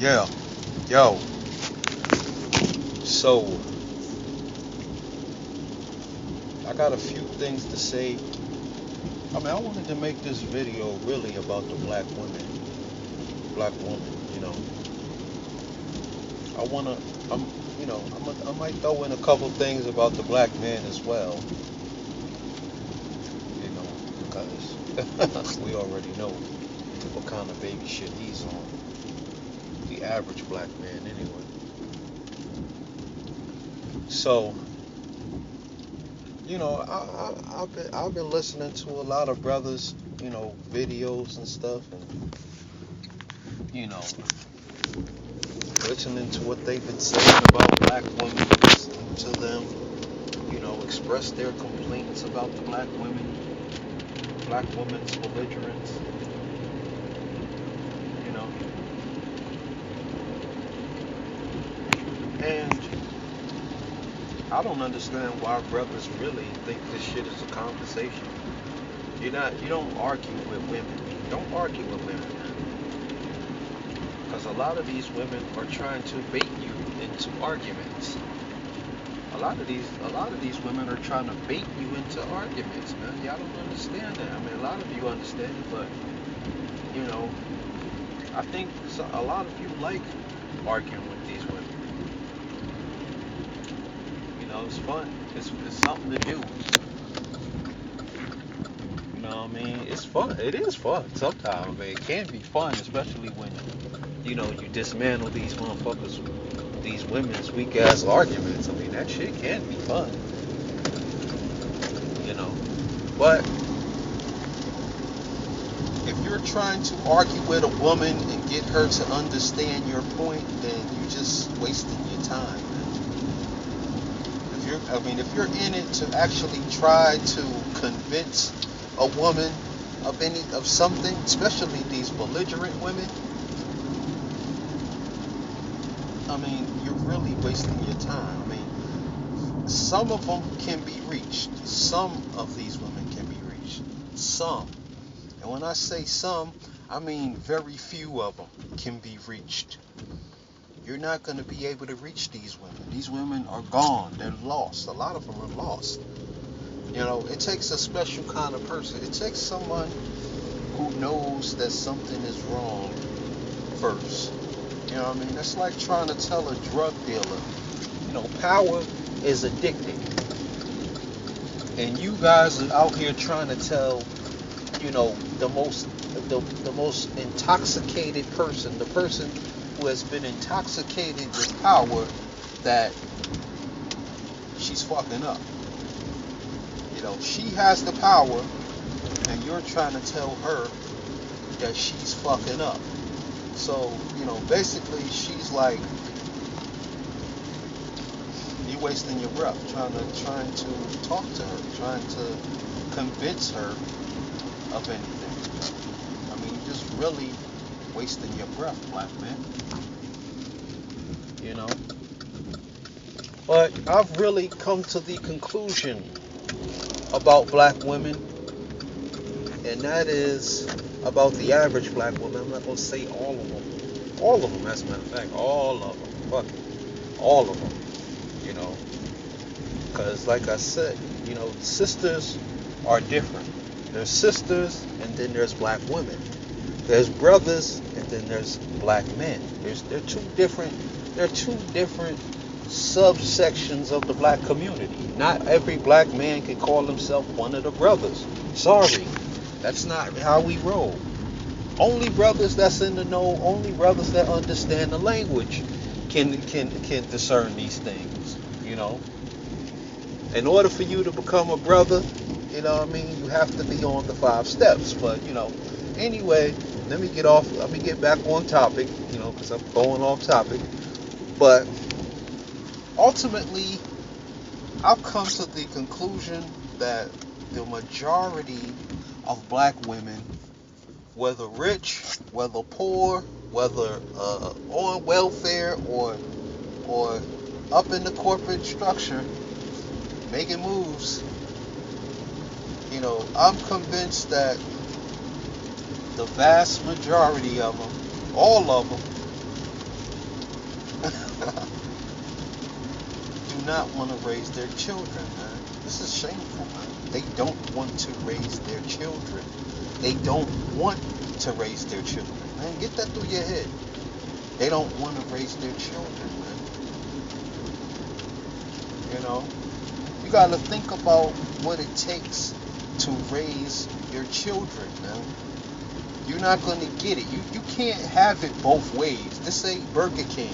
Yeah, yo. So, I got a few things to say. I wanted to make this video really about the black woman. You know, I wanna, I'm, I might throw in a couple things about the black man as well. You know, because we already know what kind of baby shit he's on. The average black man, anyway. So, I've been listening to a lot of brothers, videos and stuff, and listening to what they've been saying about black women, listening to them, express their complaints about the black women's belligerence, you know, and I don't understand why brothers really think this shit is a conversation. You don't argue with women. Don't argue with women. Because a lot of these women are trying to bait you into arguments. A lot of these women are trying to bait you into arguments, man. Y'all don't understand that. I mean, a lot of you understand it, but I think a lot of you like arguing with these women. It's fun. It's something to do. You know what I mean? It's fun. It is fun sometimes. I mean, it can be fun, especially when you dismantle these motherfuckers, these women's weak ass arguments. I mean, that shit can be fun. But if you're trying to argue with a woman and get her to understand your point, then you're just wasting your time. If you're in it to actually try to convince a woman of something, especially these belligerent women, you're really wasting your time. Some of them can be reached. Some of these women can be reached. Some. And when I say some, I mean very few of them can be reached. You're not going to be able to reach these women. These women are gone. They're lost. A lot of them are lost. It takes a special kind of person. It takes someone who knows that something is wrong first. It's like trying to tell a drug dealer, power is addicting. And you guys are out here trying to tell, the most intoxicated person, the person who has been intoxicated with power, that she's fucking up. She has the power, and you're trying to tell her that she's fucking up. So, basically she's like, you're wasting your breath trying to talk to her, trying to convince her of anything. You're just really wasting your breath, black man. But I've really come to the conclusion about black women, and that is about the average black woman. I'm not going to say all of them. All of them, as a matter of fact. All of them. Fuck it. All of them. Because like I said, sisters are different. There's sisters, and then there's black women. There's brothers, and then there's black men. They're two different subsections of the black community. Not every black man can call himself one of the brothers. Sorry, that's not how we roll. Only brothers that's in the know, only brothers that understand the language can discern these things. In order for you to become a brother, you have to be on the 5 steps. But anyway, let me get back on topic, because I'm going off topic. But ultimately, I've come to the conclusion that the majority of black women, whether rich, whether poor, whether on welfare or up in the corporate structure, making moves, I'm convinced that the vast majority of them, all of them, not want to raise their children, man. This is shameful, man. They don't want to raise their children. They don't want to raise their children, man. Get that through your head. They don't want to raise their children, man. You know, you got to think about what it takes to raise your children, man. You're not going to get it. You can't have it both ways. This ain't Burger King.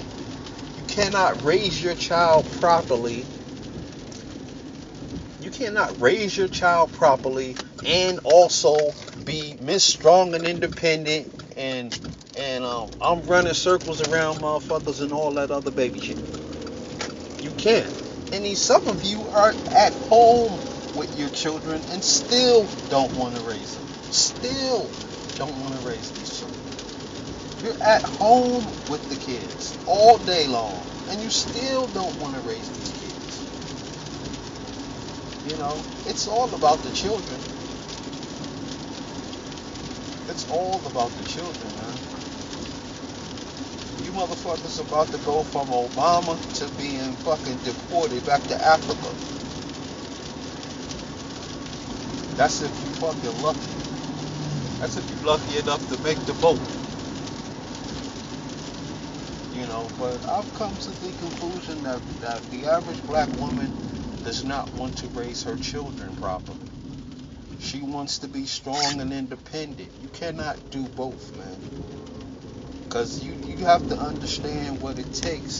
You cannot raise your child properly. You cannot raise your child properly and also be Miss Strong and Independent and I'm running circles around motherfuckers and all that other baby shit. You can't. And some of you are at home with your children and still don't want to raise them. Still don't want to raise these children. You're at home with the kids all day long and you still don't want to raise these kids. You know, it's all about the children. It's all about the children, man. You motherfuckers about to go from Obama to being fucking deported back to Africa. That's if you fucking lucky. That's if you're lucky enough to make the boat. You know, but I've come to the conclusion that the average black woman does not want to raise her children properly. She wants to be strong and independent. You cannot do both, man. Because you have to understand what it takes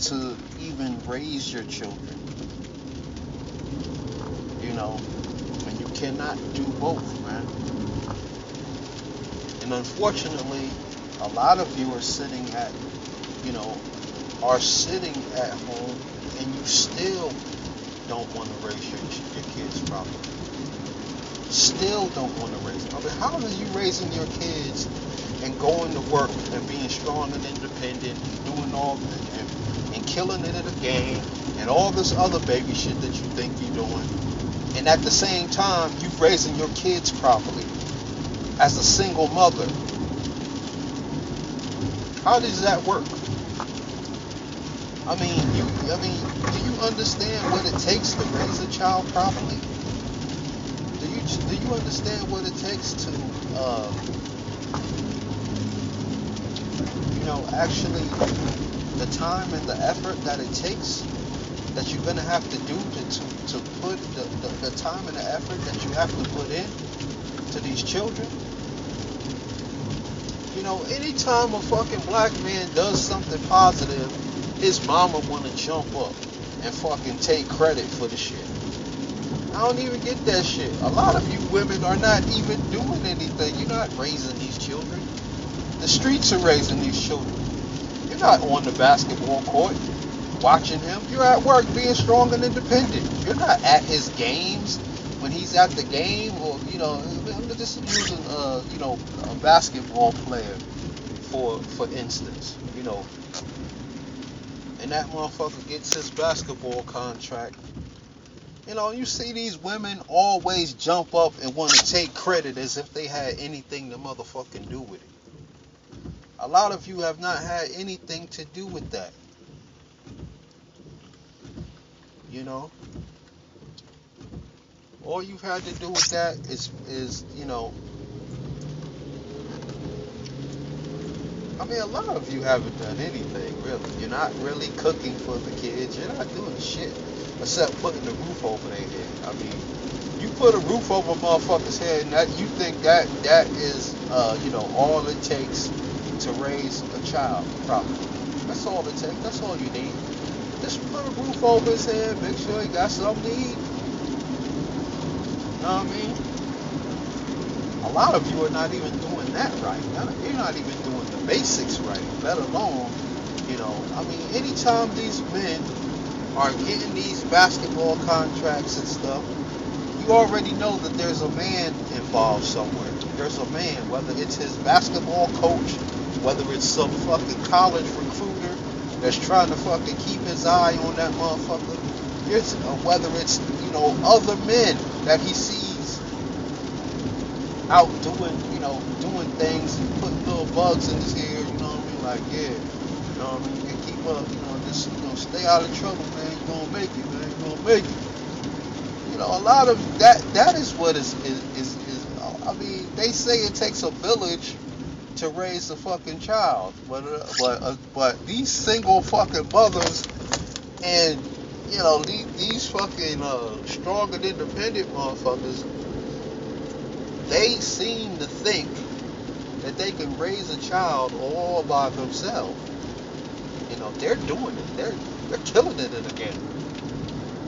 to even raise your children. You know, and you cannot do both, man. And unfortunately, a lot of you are sitting at home and you still don't want to raise your kids properly. Still don't want to raise them. I mean, how are you raising your kids and going to work and being strong and independent and doing all and killing it in a game and all this other baby shit that you think you're doing, and at the same time you raising your kids properly as a single mother? How does that work? I mean, do you understand what it takes to raise a child properly? Do you understand what it takes to, actually the time and the effort that it takes that you're gonna have to do to put the time and the effort that you have to put in to these children? You know, anytime a fucking black man does something positive, his mama wanna jump up and fucking take credit for the shit. I don't even get that shit. A lot of you women are not even doing anything. You're not raising these children. The streets are raising these children. You're not on the basketball court watching him. You're at work being strong and independent. You're not at his games when he's at the game, or I'm just using a basketball player for instance, and that motherfucker gets his basketball contract. You see these women always jump up and want to take credit as if they had anything to motherfucking do with it. A lot of you have not had anything to do with that. All you've had to do with that is a lot of you haven't done anything, really. You're not really cooking for the kids. You're not doing shit except putting the roof over their head. I mean, you put a roof over a motherfucker's head and that you think that is, all it takes to raise a child properly. That's all it takes. That's all you need. Just put a roof over his head, make sure he got something to eat. You know what I mean? A lot of you are not even doing that right. You're not even doing the basics right, let alone, anytime these men are getting these basketball contracts and stuff, you already know that there's a man involved somewhere. There's a man, whether it's his basketball coach, whether it's some fucking college recruiter that's trying to fucking keep his eye on that motherfucker, whether it's, other men that he sees out doing things and putting little bugs in his ear, like, yeah, know what I mean? You keep up, just, stay out of trouble, man. You're gonna make it, man. You're gonna make it. A lot of that is what is I mean, they say it takes a village to raise a fucking child, but these single fucking mothers and these fucking strong and independent motherfuckers, they seem to think that they can raise a child all by themselves. They're doing it. They're killing it in the game.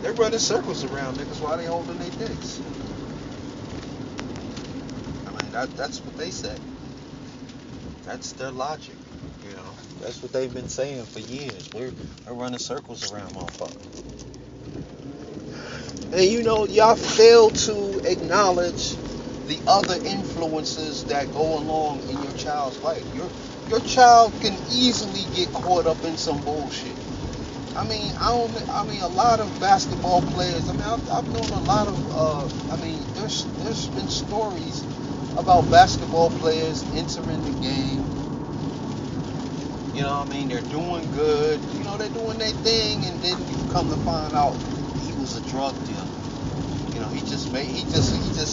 They're running circles around niggas while they holding their dicks. I mean, that's what they say. That's their logic. That's what they've been saying for years. We're running circles around motherfuckers. And y'all fail to acknowledge the other influences that go along in your child's life. Your child can easily get caught up in some bullshit. I mean, a lot of basketball players. I mean, I've known a lot of. There's been stories about basketball players entering the game. They're doing good. They're doing their thing, and then you come to find out he was a drug dealer. He just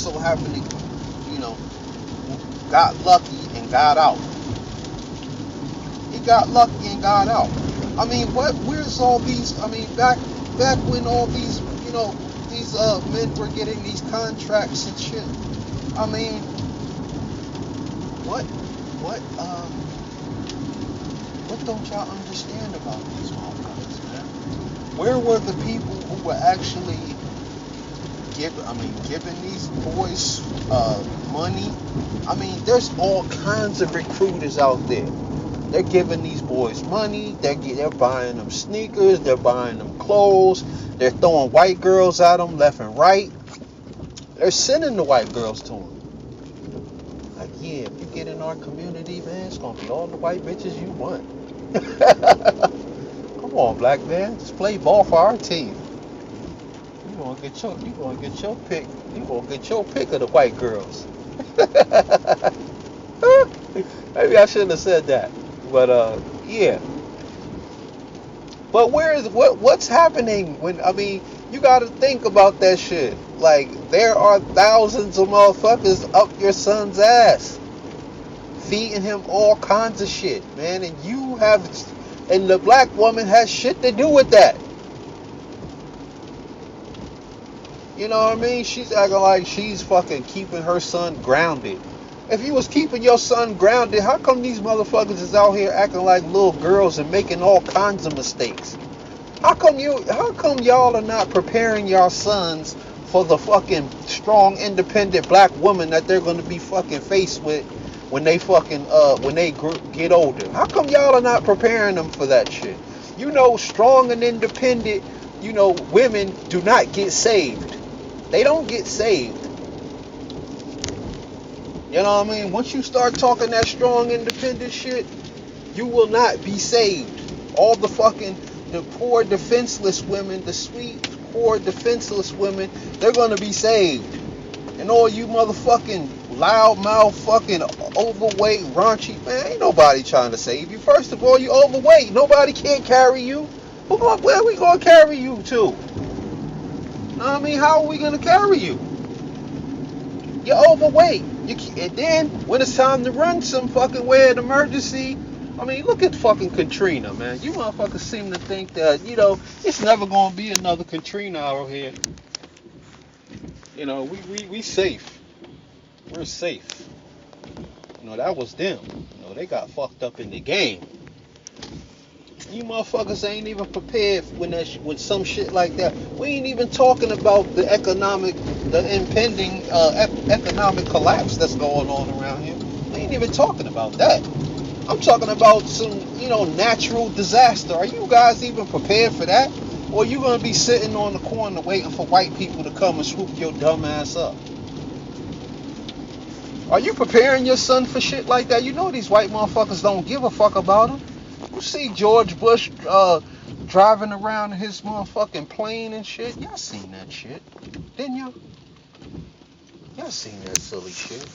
so happened to, got lucky and got out. He got lucky and got out. I mean, where's all these, back when all these, these men were getting these contracts and shit. I mean, what don't y'all understand about these motherfuckers, man? Where were the people who were actually giving these boys money? I mean, there's all kinds of recruiters out there. They're giving these boys money. They're buying them sneakers. They're buying them clothes. They're throwing white girls at them left and right. They're sending the white girls to them. Like, yeah, if you get in our community, man, it's gonna be all the white bitches you want. Come on, black man, just play ball for our team. You gonna get your pick. You gonna get your pick of the white girls. Maybe I shouldn't have said that. But yeah. But what's happening you gotta think about that shit. Like, there are thousands of motherfuckers up your son's ass, feeding him all kinds of shit, man, and the black woman has shit to do with that. You know what I mean? She's acting like she's fucking keeping her son grounded. If you was keeping your son grounded, how come these motherfuckers is out here acting like little girls and making all kinds of mistakes? How come y'all are not preparing your sons for the fucking strong, independent black woman that they're gonna be fucking faced with when they get older? How come y'all are not preparing them for that shit? Strong and independent, women do not get saved. They don't get saved. You know what I mean? Once you start talking that strong, independent shit, you will not be saved. All the poor, defenseless women, the sweet, poor, defenseless women, they're going to be saved. And all you motherfucking loudmouth, fucking overweight, raunchy, man, ain't nobody trying to save you. First of all, you overweight. Nobody can't carry you. Where are we going to carry you to? Know what I mean? How are we going to carry you? You're overweight. And then, when it's time to run some fucking way in emergency, look at fucking Katrina, man. You motherfuckers seem to think that, it's never going to be another Katrina out here. We safe. We're safe. That was them. They got fucked up in the game. You motherfuckers ain't even prepared when some shit like that. We ain't even talking about the impending economic collapse that's going on around here. We ain't even talking about that. I'm talking about some, natural disaster. Are you guys even prepared for that? Or are you going to be sitting on the corner waiting for white people to come and swoop your dumb ass up? Are you preparing your son for shit like that? These white motherfuckers don't give a fuck about him. You see George Bush driving around in his motherfucking plane and shit? Y'all seen that shit, didn't y'all? Y'all seen that silly shit.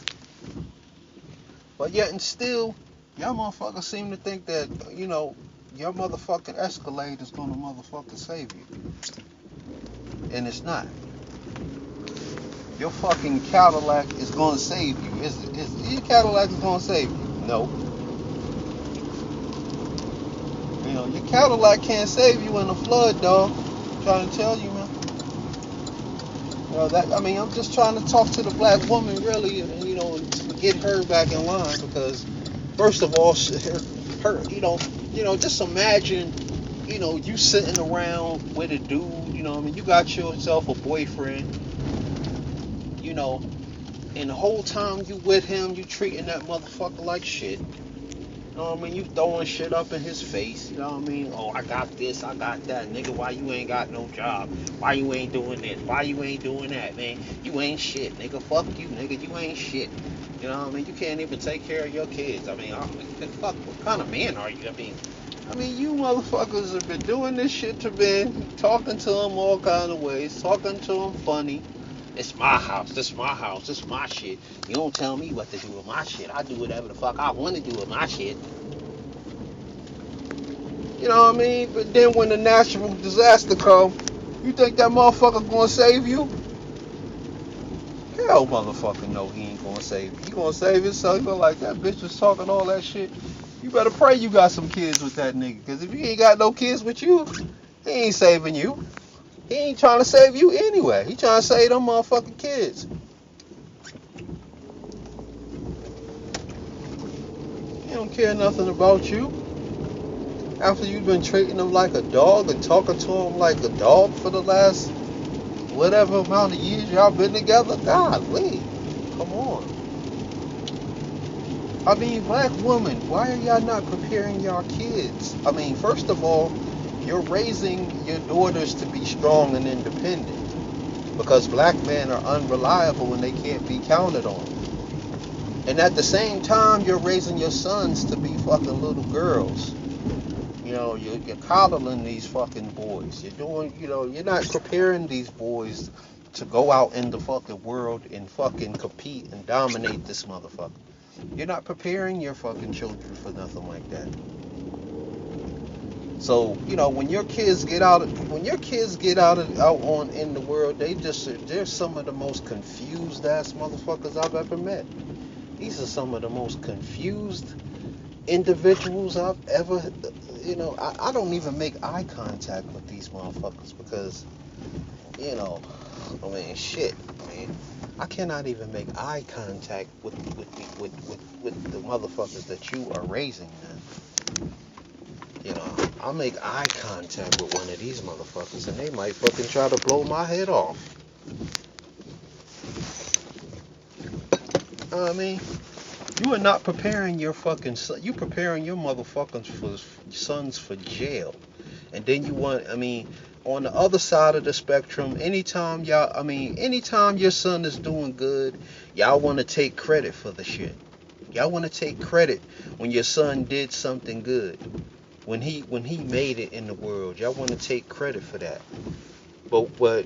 But yet and still, y'all motherfuckers seem to think that, your motherfucking Escalade is gonna motherfucking save you. And it's not. Your fucking Cadillac is gonna save you. Your Cadillac is gonna save you? No. You know, your Cadillac can't save you in a flood, dog. I'm trying to tell you, man. You know, I'm just trying to talk to the black woman, really, and to get her back in line, because first of all, her, just imagine, you sitting around with a dude, you got yourself a boyfriend, and the whole time you with him, you treating that motherfucker like shit. You know what I mean? You throwing shit up in his face. You know what I mean? Oh, I got this, I got that. Nigga, why you ain't got no job? Why you ain't doing this? Why you ain't doing that, man? You ain't shit, nigga. Fuck you, nigga. You ain't shit. You know what I mean? You can't even take care of your kids. Fuck, what kind of man are you? You motherfuckers have been doing this shit to men, talking to them all kind of ways, talking to them funny. It's my house, this my house, this my shit. You don't tell me what to do with my shit. I do whatever the fuck I want to do with my shit. You know what I mean? But then when the natural disaster comes, you think that motherfucker gonna save you? Hell motherfucker no, he ain't gonna save you. He gonna save himself. You like, that bitch was talking all that shit. You better pray you got some kids with that nigga. Because if he ain't got no kids with you, he ain't saving you. He ain't trying to save you anyway. He trying to save them motherfucking kids. He don't care nothing about you. After you've been treating him like a dog and talking to him like a dog for the last whatever amount of years y'all been together, golly, come on. Black women, why are y'all not preparing y'all kids? First of all, you're raising your daughters to be strong and independent, because black men are unreliable and they can't be counted on. And at the same time, you're raising your sons to be fucking little girls. You're coddling these fucking boys. You're not preparing these boys to go out in the fucking world and fucking compete and dominate this motherfucker. You're not preparing your fucking children for nothing like that. So, when your kids get out on in the world, they're some of the most confused ass motherfuckers I've ever met. These are some of the most confused individuals I've ever, I don't even make eye contact with these motherfuckers because, shit. I cannot even make eye contact with the motherfuckers that you are raising, man. I'll make eye contact with one of these motherfuckers and they might fucking try to blow my head off. You are not preparing your fucking son. You preparing your motherfucking sons for jail. And then you want, on the other side of the spectrum, anytime your son is doing good, y'all want to take credit for the shit. Y'all want to take credit when your son did something good. When he made it in the world, y'all want to take credit for that. But when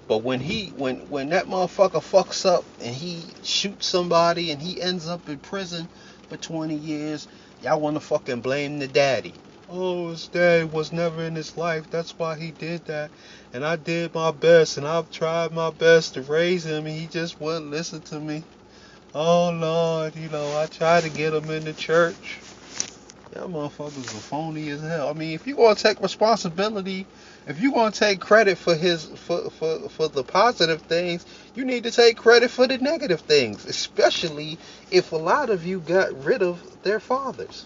that motherfucker fucks up and he shoots somebody and he ends up in prison for 20 years, y'all want to fucking blame the daddy. Oh, his dad was never in his life. That's why he did that. And I did my best and I've tried my best to raise him and he just wouldn't listen to me. Oh, Lord, I tried to get him in the church. Y'all motherfuckers are phony as hell. If you gonna take responsibility, if you gonna take credit for for the positive things, you need to take credit for the negative things, especially if a lot of you got rid of their fathers.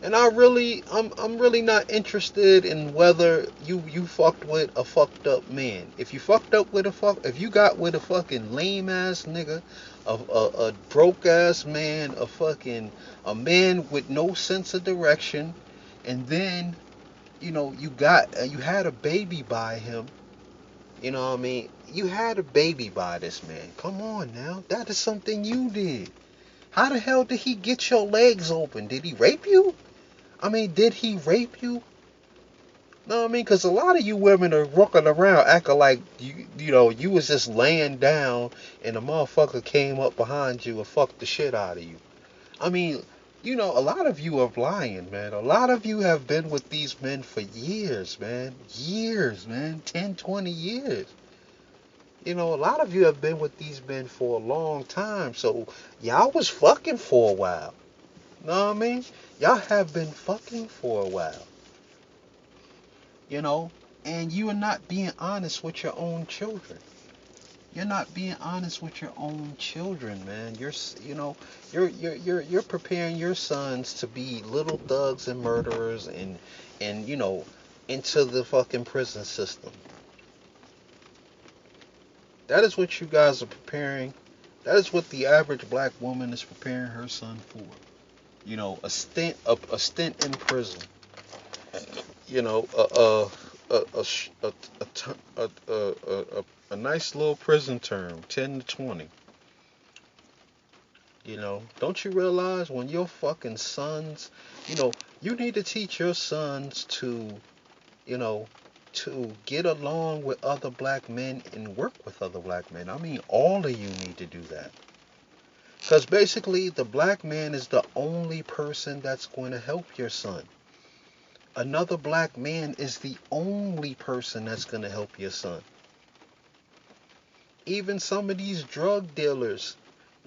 And I'm really not interested in whether you fucked with a fucked up man. If you if you got with a fucking lame ass nigga, a broke ass man, a man with no sense of direction, and then you had a baby by him. You had a baby by this man. Come on now, that is something you did. How the hell did he get your legs open? Did he rape you? Did he rape you? No, because a lot of you women are walking around acting like you was just laying down and a motherfucker came up behind you and fucked the shit out of you. A lot of you are lying, man. A lot of you have been with these men for years, man. Years, man. 10, 20 years. A lot of you have been with these men for a long time. So y'all was fucking for a while. Know what I mean? Y'all have been fucking for a while. You know, and you are not being honest with your own children. You're not being honest with your own children, man. You're preparing your sons to be little thugs and murderers and into the fucking prison system. That is what you guys are preparing. That is what the average black woman is preparing her son for. A stint in prison. You know, a nice little prison term, 10 to 20. Don't you realize when your fucking sons, you know, you need to teach your sons you know, to get along with other black men and work with other black men. I mean, all of you need to do that. Because basically, the black man is the only person that's going to help your son. Another black man is the only person that's going to help your son. Even some of these drug dealers,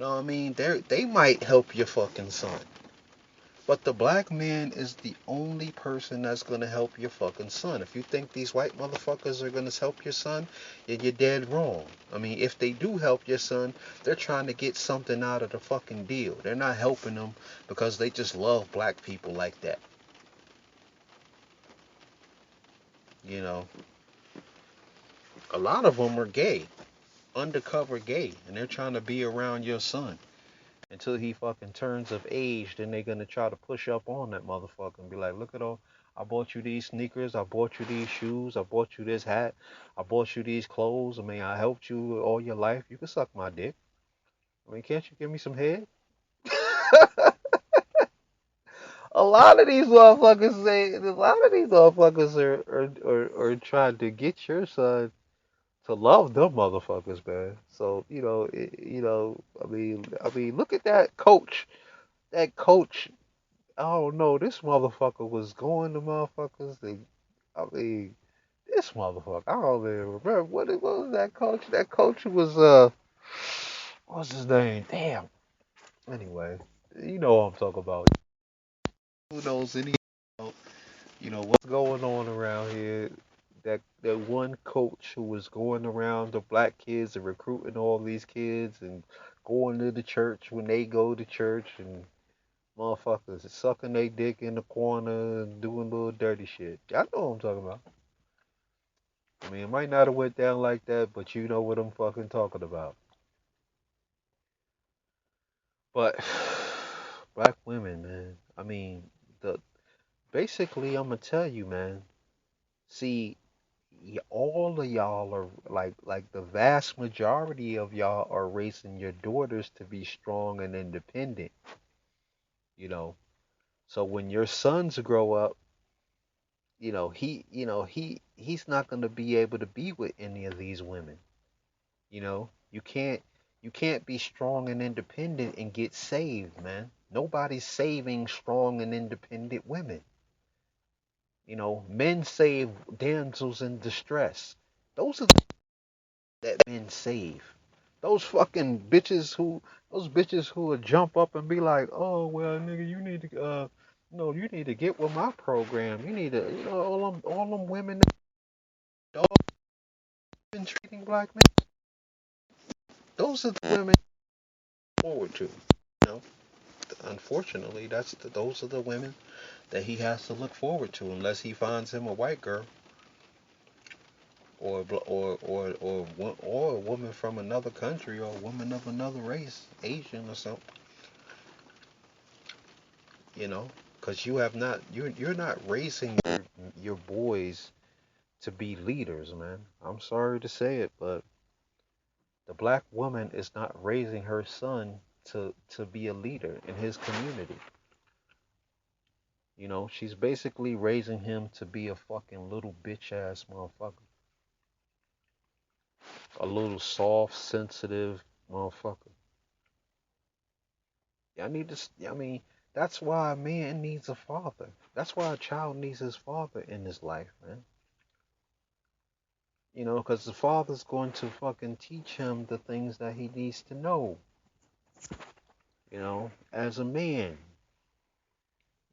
I mean, they might help your fucking son. But the black man is the only person that's gonna help your fucking son. If you think these white motherfuckers are gonna help your son, you're dead wrong. I mean, if they do help your son, they're trying to get something out of the fucking deal. They're not helping them because they just love black people like that. You know, a lot of them are gay, undercover gay, and they're trying to be around your son until he fucking turns of age. Then they're gonna try to push up on that motherfucker and be like, look at all, I bought you these sneakers, I bought you these shoes, I bought you this hat, I bought you these clothes. I mean, I helped you all your life. You can suck my dick. I mean, can't you give me some head? A lot of these motherfuckers are trying to get your son to love them motherfuckers, man. So I mean, look at that coach. That coach, oh no, this motherfucker was going to motherfuckers. I mean, this motherfucker. I don't even remember what was that coach. That coach was what's his name? Damn. Anyway, you know what I'm talking about. Who knows what's going on around here? That one coach who was going around the black kids and recruiting all these kids and going to the church when they go to church and motherfuckers sucking their dick in the corner and doing little dirty shit. Y'all know what I'm talking about. I mean, it might not have went down like that, but you know what I'm fucking talking about. But black women, man. I mean, the basically, I'm gonna tell you, man. See, all of y'all are like the vast majority of y'all are raising your daughters to be strong and independent. You know, so when your sons grow up, he's not going to be able to be with any of these women. You can't be strong and independent and get saved, man. Nobody's saving strong and independent women. Men save damsels in distress. Those are the that men save. Those fucking those bitches who would jump up and be like, oh well, nigga, you need to no, you need to get with my program. You need to, all them women that been treating black men. Those are the women to look forward to. You know, unfortunately, those are the women that he has to look forward to, unless he finds him a white girl or a woman from another country or a woman of another race, Asian or something. You know, because you're not raising your boys to be leaders, man. I'm sorry to say it, but the black woman is not raising her son to be a leader in his community. She's basically raising him to be a fucking little bitch ass motherfucker. A little soft, sensitive motherfucker. I mean, That's why a man needs a father. That's why a child needs his father in his life, man. You know, because the father's going to fucking teach him the things that he needs to know. You know, as a man,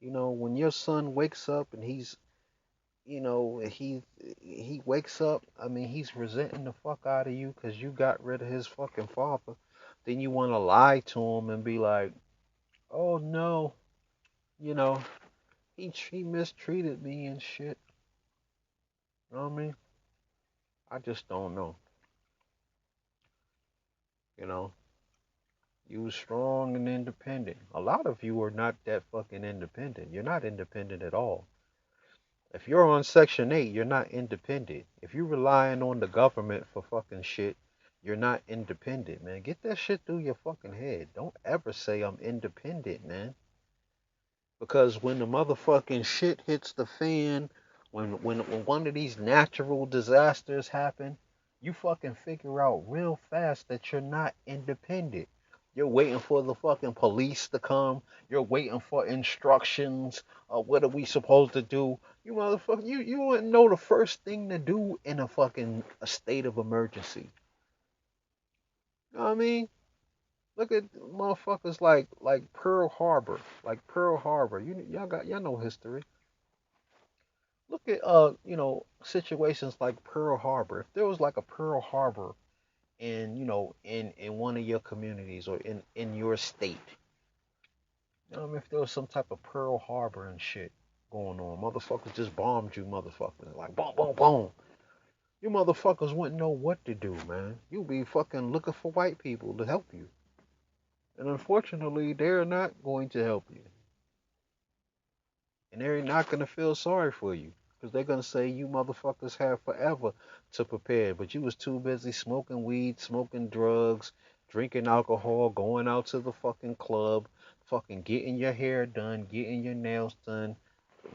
you know, when your son wakes up and he's, you know, he wakes up. I mean, he's resenting the fuck out of you because you got rid of his fucking father. Then you want to lie to him and be like, "Oh no, you know, he mistreated me and shit." You know what I mean? I just don't know. You know, you was strong and independent. A lot of you are not that fucking independent. You're not independent at all. If you're on Section 8, you're not independent. If you're relying on the government for fucking shit, you're not independent, man. Get that shit through your fucking head. Don't ever say I'm independent, man. Because when the motherfucking shit hits the fan, when one of these natural disasters happen, you fucking figure out real fast that you're not independent. You're waiting for the fucking police to come. You're waiting for instructions. What are we supposed to do? You motherfucker, you wouldn't know the first thing to do in a state of emergency. You know what I mean? Look at motherfuckers like Pearl Harbor, like Pearl Harbor. Y'all know history. Look at situations like Pearl Harbor. If there was like a Pearl Harbor in one of your communities or in your state, if there was some type of Pearl Harbor and shit going on, motherfuckers just bombed you, motherfuckers, like boom, boom, boom. You motherfuckers wouldn't know what to do, man. You'd be fucking looking for white people to help you, and unfortunately, they're not going to help you. And they're not gonna feel sorry for you because they're gonna say you motherfuckers have forever to prepare, but you was too busy smoking weed, smoking drugs, drinking alcohol, going out to the fucking club, fucking getting your hair done, getting your nails done,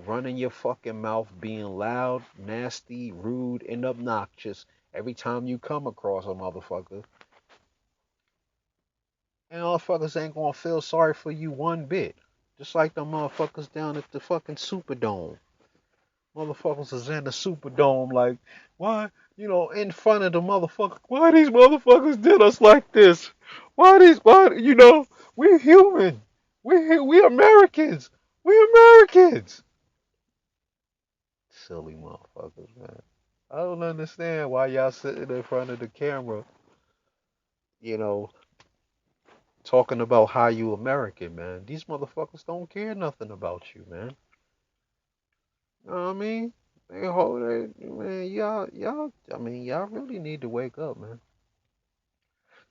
running your fucking mouth, being loud, nasty, rude, and obnoxious every time you come across a motherfucker. And motherfuckers ain't gonna feel sorry for you one bit. Just like the motherfuckers down at the fucking Superdome. Motherfuckers is in the Superdome, like, why, in front of the motherfucker, why these motherfuckers did us like this? We're human. We Americans. We Americans. Silly motherfuckers, man. I don't understand why y'all sitting in front of the camera, you know, talking about how you American, man. These motherfuckers don't care nothing about you, man. You know what I mean? They hold it, man. Y'all really need to wake up, man.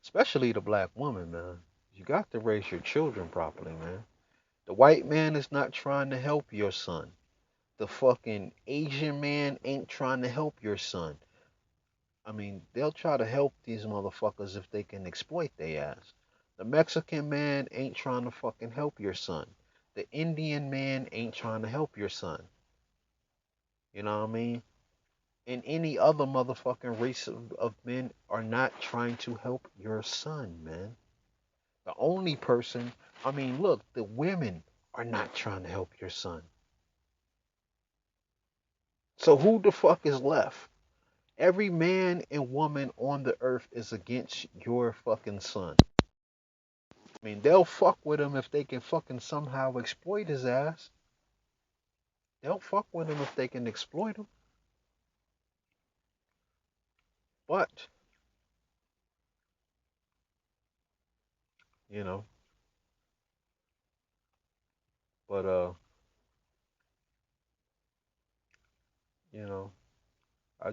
Especially the black woman, man. You got to raise your children properly, man. The white man is not trying to help your son. The fucking Asian man ain't trying to help your son. I mean, they'll try to help these motherfuckers if they can exploit their ass. The Mexican man ain't trying to fucking help your son. The Indian man ain't trying to help your son. You know what I mean? And any other motherfucking race of men are not trying to help your son, man. The only person, look, the women are not trying to help your son. So who the fuck is left? Every man and woman on the earth is against your fucking son. They'll fuck with him if they can fucking somehow exploit his ass. They'll fuck with him if they can exploit him. But, you know, but, you know, I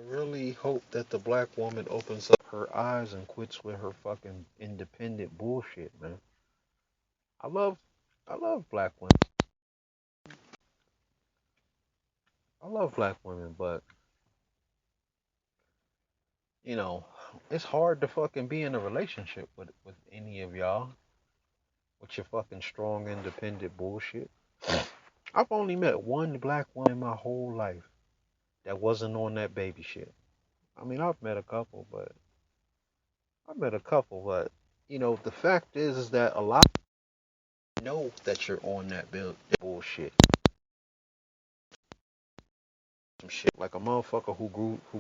really hope that the black woman opens up her eyes and quits with her fucking independent bullshit, man. I love, I love black women. I love black women, but you know, it's hard to fucking be in a relationship with any of y'all with your fucking strong, independent bullshit. I've only met one black woman my whole life that wasn't on that baby shit. I've met a couple, but the fact is that a lot know that you're on that bullshit. Some shit like a motherfucker who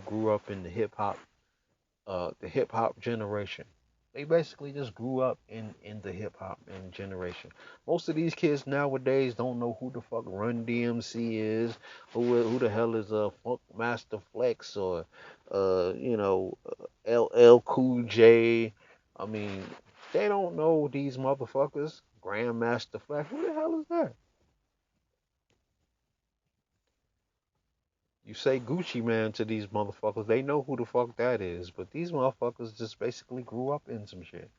grew up in the hip hop generation. They basically just grew up in the hip hop and generation. Most of these kids nowadays don't know who the fuck Run DMC is, who the hell is Funk Master Flex or LL Cool J. I mean, they don't know these motherfuckers. Grandmaster Flex, who the hell is that? You say Gucci Man to these motherfuckers, they know who the fuck that is. But these motherfuckers just basically grew up in some shit.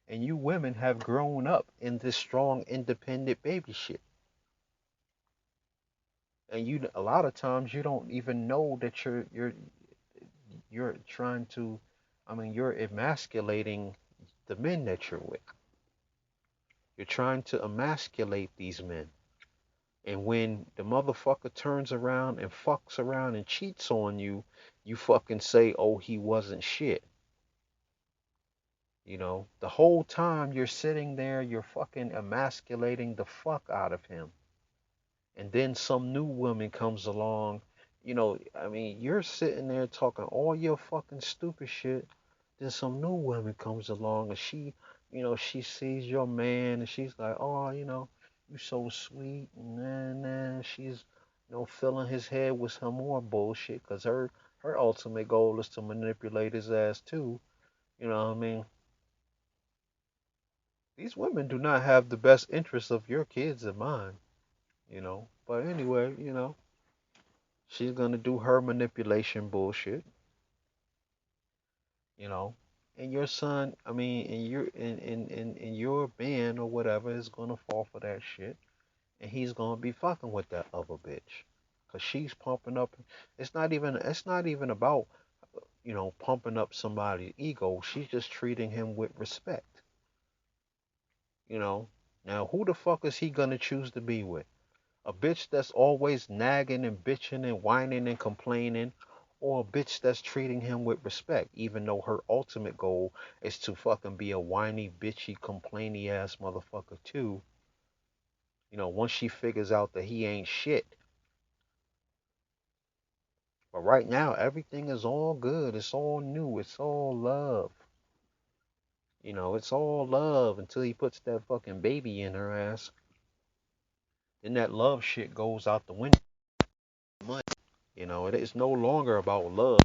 And you women have grown up in this strong, independent baby shit. And a lot of times you don't even know that you're trying to, I mean, you're emasculating the men that you're with. You're trying to emasculate these men. And when the motherfucker turns around and fucks around and cheats on you, you fucking say, oh, he wasn't shit. The whole time you're sitting there, you're fucking emasculating the fuck out of him. And then some new woman comes along. I mean, you're sitting there talking all your fucking stupid shit. Then some new woman comes along and she sees your man and she's like, oh, you so sweet. And then she's, filling his head with some more bullshit because her ultimate goal is to manipulate his ass too. You know what I mean? These women do not have the best interests of your kids in mind. But anyway, she's gonna do her manipulation bullshit, you know. And your son, I mean, in your man or whatever is gonna fall for that shit, and he's gonna be fucking with that other bitch, cause she's pumping up. It's not even about pumping up somebody's ego. She's just treating him with respect, you know. Now, who the fuck is he gonna choose to be with? A bitch that's always nagging and bitching and whining and complaining, or a bitch that's treating him with respect, even though her ultimate goal is to fucking be a whiny, bitchy, complainy ass motherfucker too. Once she figures out that he ain't shit. But right now, everything is all good. It's all new. It's all love. It's all love until he puts that fucking baby in her ass. Then that love shit goes out the window. It is no longer about love.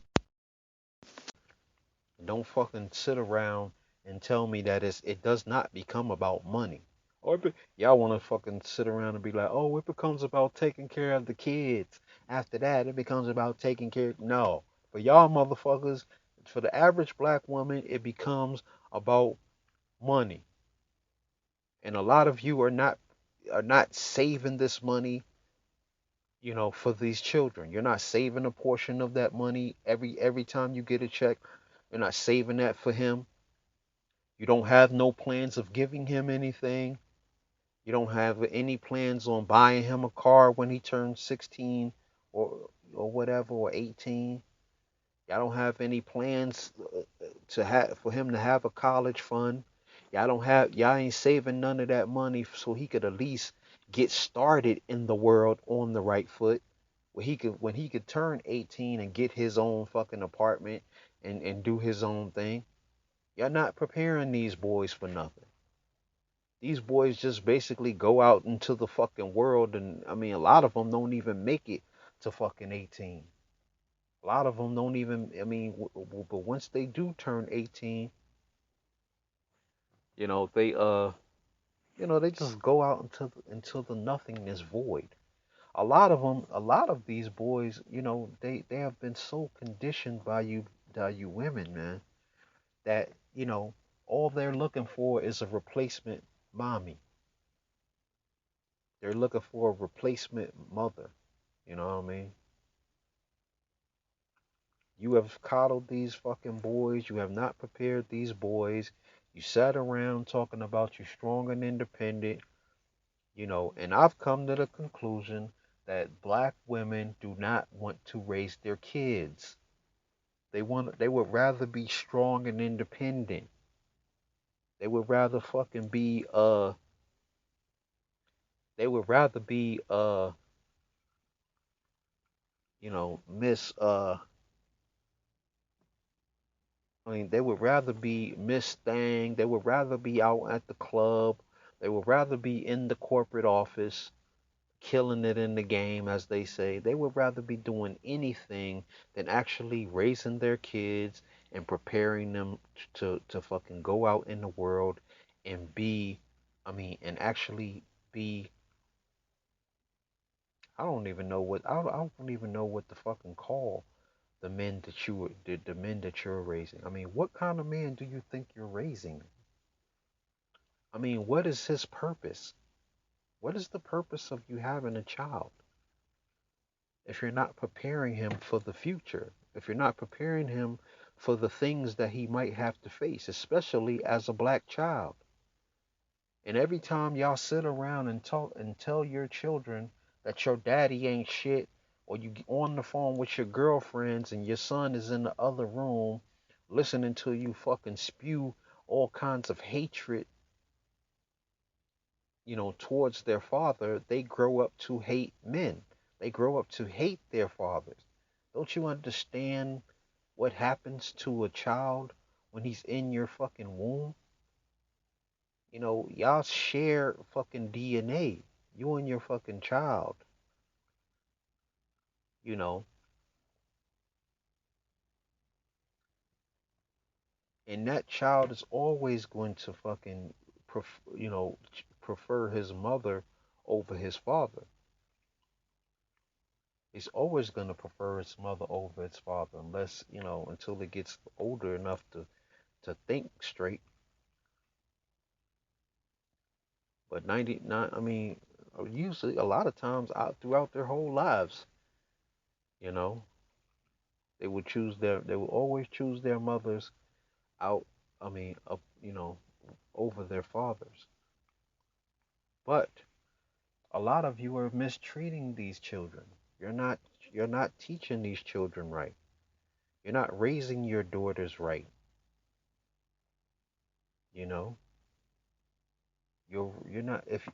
Don't fucking sit around and tell me that it does not become about money. Or y'all want to fucking sit around and be like, oh, it becomes about taking care of the kids. After that, it becomes about taking care. No, for y'all motherfuckers, for the average black woman, it becomes about money. And a lot of you are not saving this money, for these children. You're not saving a portion of that money every time you get a check. You're not saving that for him. You don't have no plans of giving him anything. You don't have any plans on buying him a car when he turns 16 or whatever, or 18. Y'all don't have any plans to have for him to have a college fund. Y'all ain't saving none of that money so he could at least get started in the world on the right foot. When he could turn 18 and get his own fucking apartment and do his own thing. Y'all not preparing these boys for nothing. These boys just basically go out into the fucking world, and I mean, a lot of them don't even make it to fucking 18. A lot of them don't even, I mean, but once they do turn 18, they they just go out into the nothingness void. A lot of these boys, they have been so conditioned by you women, man, that all they're looking for is a replacement mommy. They're looking for a replacement mother. You know what I mean? You have coddled these fucking boys. You have not prepared these boys. You sat around talking about you strong and independent, and I've come to the conclusion that black women do not want to raise their kids. They would rather be strong and independent. They would rather fucking be they would rather be Miss they would rather be Miss Thang. They would rather be out at the club. They would rather be in the corporate office, killing it in the game, as they say. They would rather be doing anything than actually raising their kids and preparing them to fucking go out in the world and be, and actually be. I don't even know what to fucking call the men that you're raising. I mean, what kind of man do you think you're raising? I mean, what is his purpose? What is the purpose of you having a child if you're not preparing him for the future? If you're not preparing him for the things that he might have to face, especially as a black child. And every time y'all sit around and talk and tell your children that your daddy ain't shit, or you get on the phone with your girlfriends and your son is in the other room listening to you fucking spew all kinds of hatred, towards their father, they grow up to hate men. They grow up to hate their fathers. Don't you understand what happens to a child when he's in your fucking womb? Y'all share fucking DNA. You and your fucking child, you know, and that child is always going to fucking, prefer his mother over his father. He's always going to prefer his mother over his father, unless, until he gets older enough to think straight. But 99, usually a lot of times out throughout their whole lives, you know, they would always choose their mothers out, up, over their fathers. But a lot of you are mistreating these children. You're not teaching these children right. You're not raising your daughters right, you know. You're not if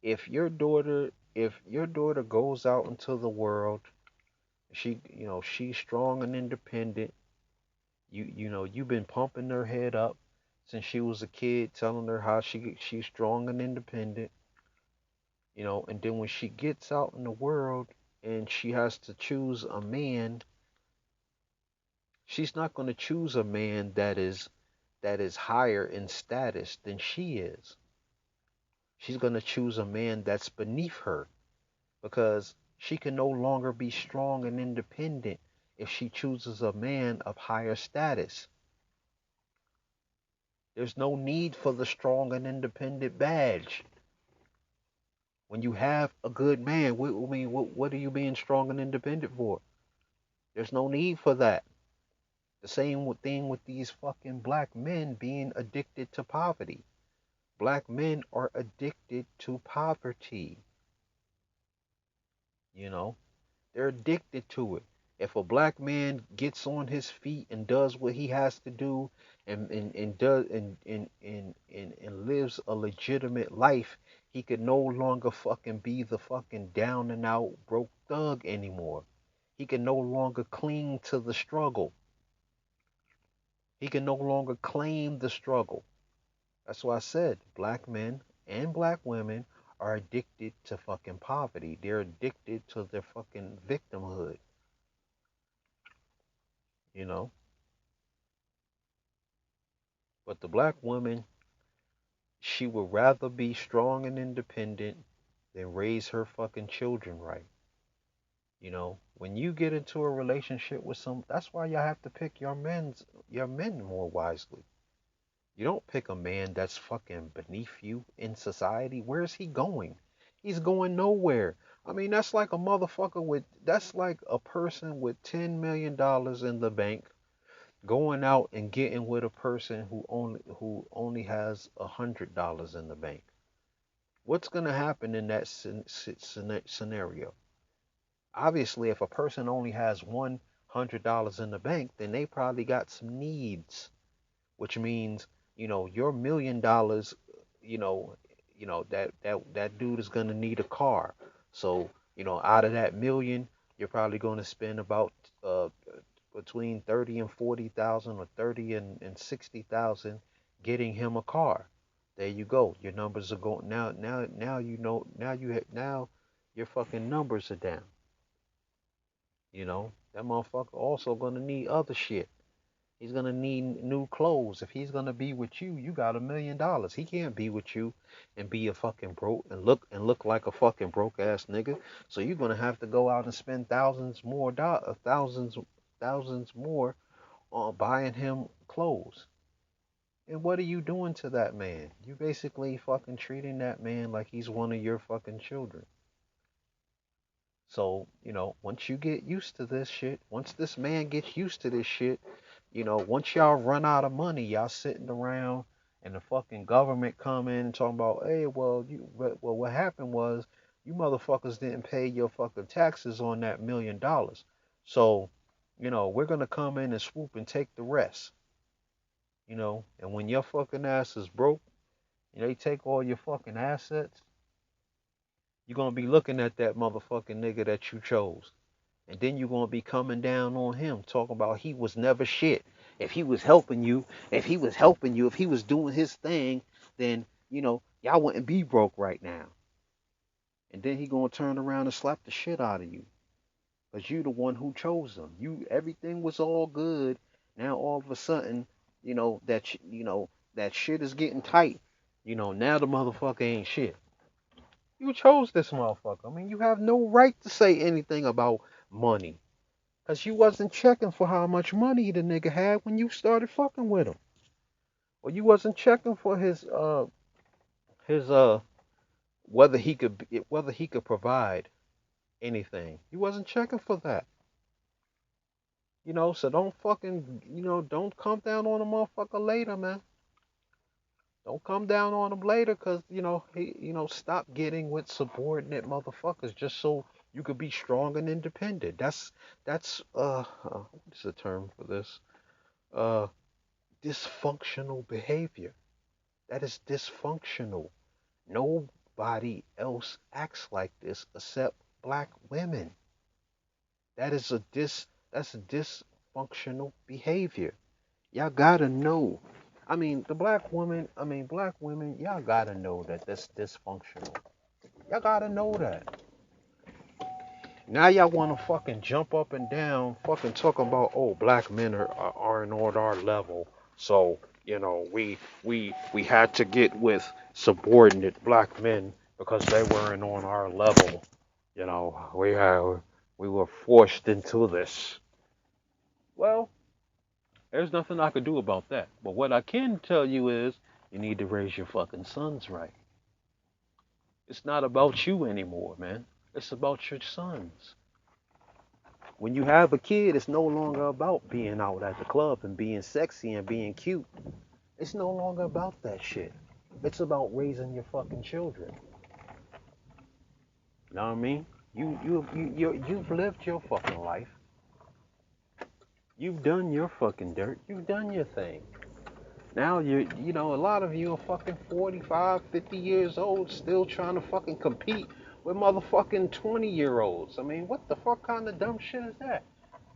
if your daughter goes out into the world, she's strong and independent. You've been pumping her head up since she was a kid, telling her how she's strong and independent, and then when she gets out in the world and she has to choose a man, she's not going to choose a man that is higher in status than she is. She's going to choose a man that's beneath her, because she can no longer be strong and independent if she chooses a man of higher status. There's no need for the strong and independent badge. When you have a good man, what are you being strong and independent for? There's no need for that. The same thing with these fucking black men being addicted to poverty. Black men are addicted to poverty. You know, they're addicted to it. If a black man gets on his feet and does what he has to do, and does and lives a legitimate life, he could no longer fucking be the fucking down and out broke thug anymore. He can no longer cling to the struggle. He can no longer claim the struggle. That's why I said black men and black women are addicted to fucking poverty. They're addicted to their fucking victimhood, you know? But the black woman, she would rather be strong and independent than raise her fucking children right. When you get into a relationship with that's why y'all have to pick your men more wisely. You don't pick a man that's fucking beneath you in society. Where's he going? He's going nowhere. That's like a person with $10 million in the bank going out and getting with a person who only has $100 in the bank. What's gonna happen in that scenario? Obviously, if a person only has $100 in the bank, then they probably got some needs, which means your $1 million, you know, that dude is gonna need a car. So, out of that million, you're probably gonna spend about uh between 30 and 40,000, or 30 and 60,000 getting him a car. There you go. Your numbers are going now now your fucking numbers are down. That motherfucker also gonna need other shit. He's gonna need new clothes. If he's gonna be with you, you got $1 million. He can't be with you and be a fucking broke and look like a fucking broke ass nigga. So you're gonna have to go out and spend thousands more on buying him clothes. And what are you doing to that man? You basically fucking treating that man like he's one of your fucking children. So, once you get used to this shit, once this man gets used to this shit, once y'all run out of money, y'all sitting around and the fucking government come in and talking about, hey, well, what happened was you motherfuckers didn't pay your fucking taxes on that $1 million. So, we're gonna come in and swoop and take the rest, and when your fucking ass is broke, they take all your fucking assets, you're gonna be looking at that motherfucking nigga that you chose. And then you're gonna be coming down on him, talking about he was never shit. If he was helping you, if he was doing his thing, then y'all wouldn't be broke right now. And then he gonna turn around and slap the shit out of you, cause you the one who chose him. Everything was all good. Now all of a sudden, that shit is getting tight. Now the motherfucker ain't shit. You chose this motherfucker. I mean, you have no right to say anything about money. Cause you wasn't checking for how much money the nigga had when you started fucking with him. Or you wasn't checking for his whether he could provide anything. You wasn't checking for that. So don't fucking don't come down on a motherfucker later, man. Don't come down on him later, cause stop getting with subordinate motherfuckers just so you could be strong and independent. That's what's the term for this? Uh Dysfunctional behavior. That is dysfunctional. Nobody else acts like this except black women. That is that's a dysfunctional behavior. Y'all gotta know. Black women, y'all gotta know that that's dysfunctional. Y'all gotta know that. Now y'all wanna fucking jump up and down, fucking talking about, oh, black men aren't on our level. So, we had to get with subordinate black men because they weren't on our level. We were forced into this. Well, there's nothing I could do about that. But what I can tell you is you need to raise your fucking sons right. It's not about you anymore, man. It's about your sons. When you have a kid, it's no longer about being out at the club and being sexy and being cute. It's no longer about that shit. It's about raising your fucking children. You know what I mean? You've lived your fucking life. You've done your fucking dirt. You've done your thing. Now a lot of you are fucking 45, 50 years old, still trying to fucking compete with motherfucking 20-year-olds. I mean, what the fuck kind of dumb shit is that?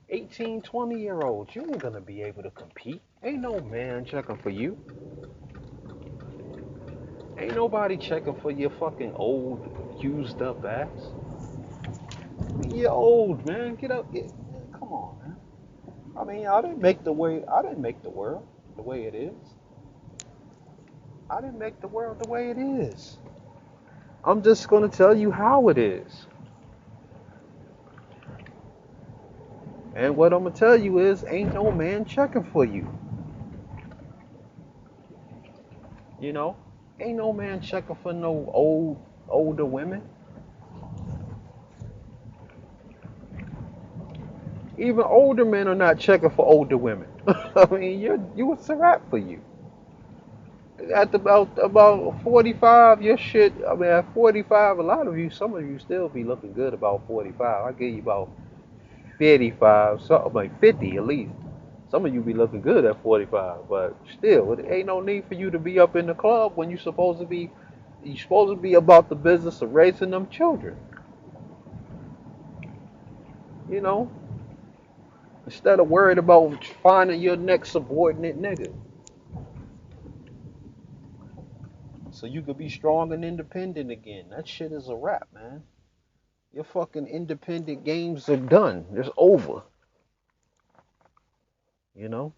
18, 20-year-olds, you ain't gonna be able to compete. Ain't no man checking for you. Ain't nobody checking for your fucking old, used up ass. You're old, man. Get up. Come on, man. I mean, I didn't make the world the way it is. I didn't make the world the way it is. I'm just gonna tell you how it is. And what I'm gonna tell you is, ain't no man checking for you. You know, ain't no man checking for no older women. Even older men are not checking for older women. I mean, you it's a wrap for you. At about 45, your shit. I mean, at 45, some of you still be looking good about 45. I give you about 55, something like 50 at least. Some of you be looking good at 45, but still, it ain't no need for you to be up in the club when you supposed to be about the business of raising them children. You know, instead of worried about finding your next subordinate nigga, so you could be strong and independent again. That shit is a wrap, man. Your fucking independent games are done. It's over. You know.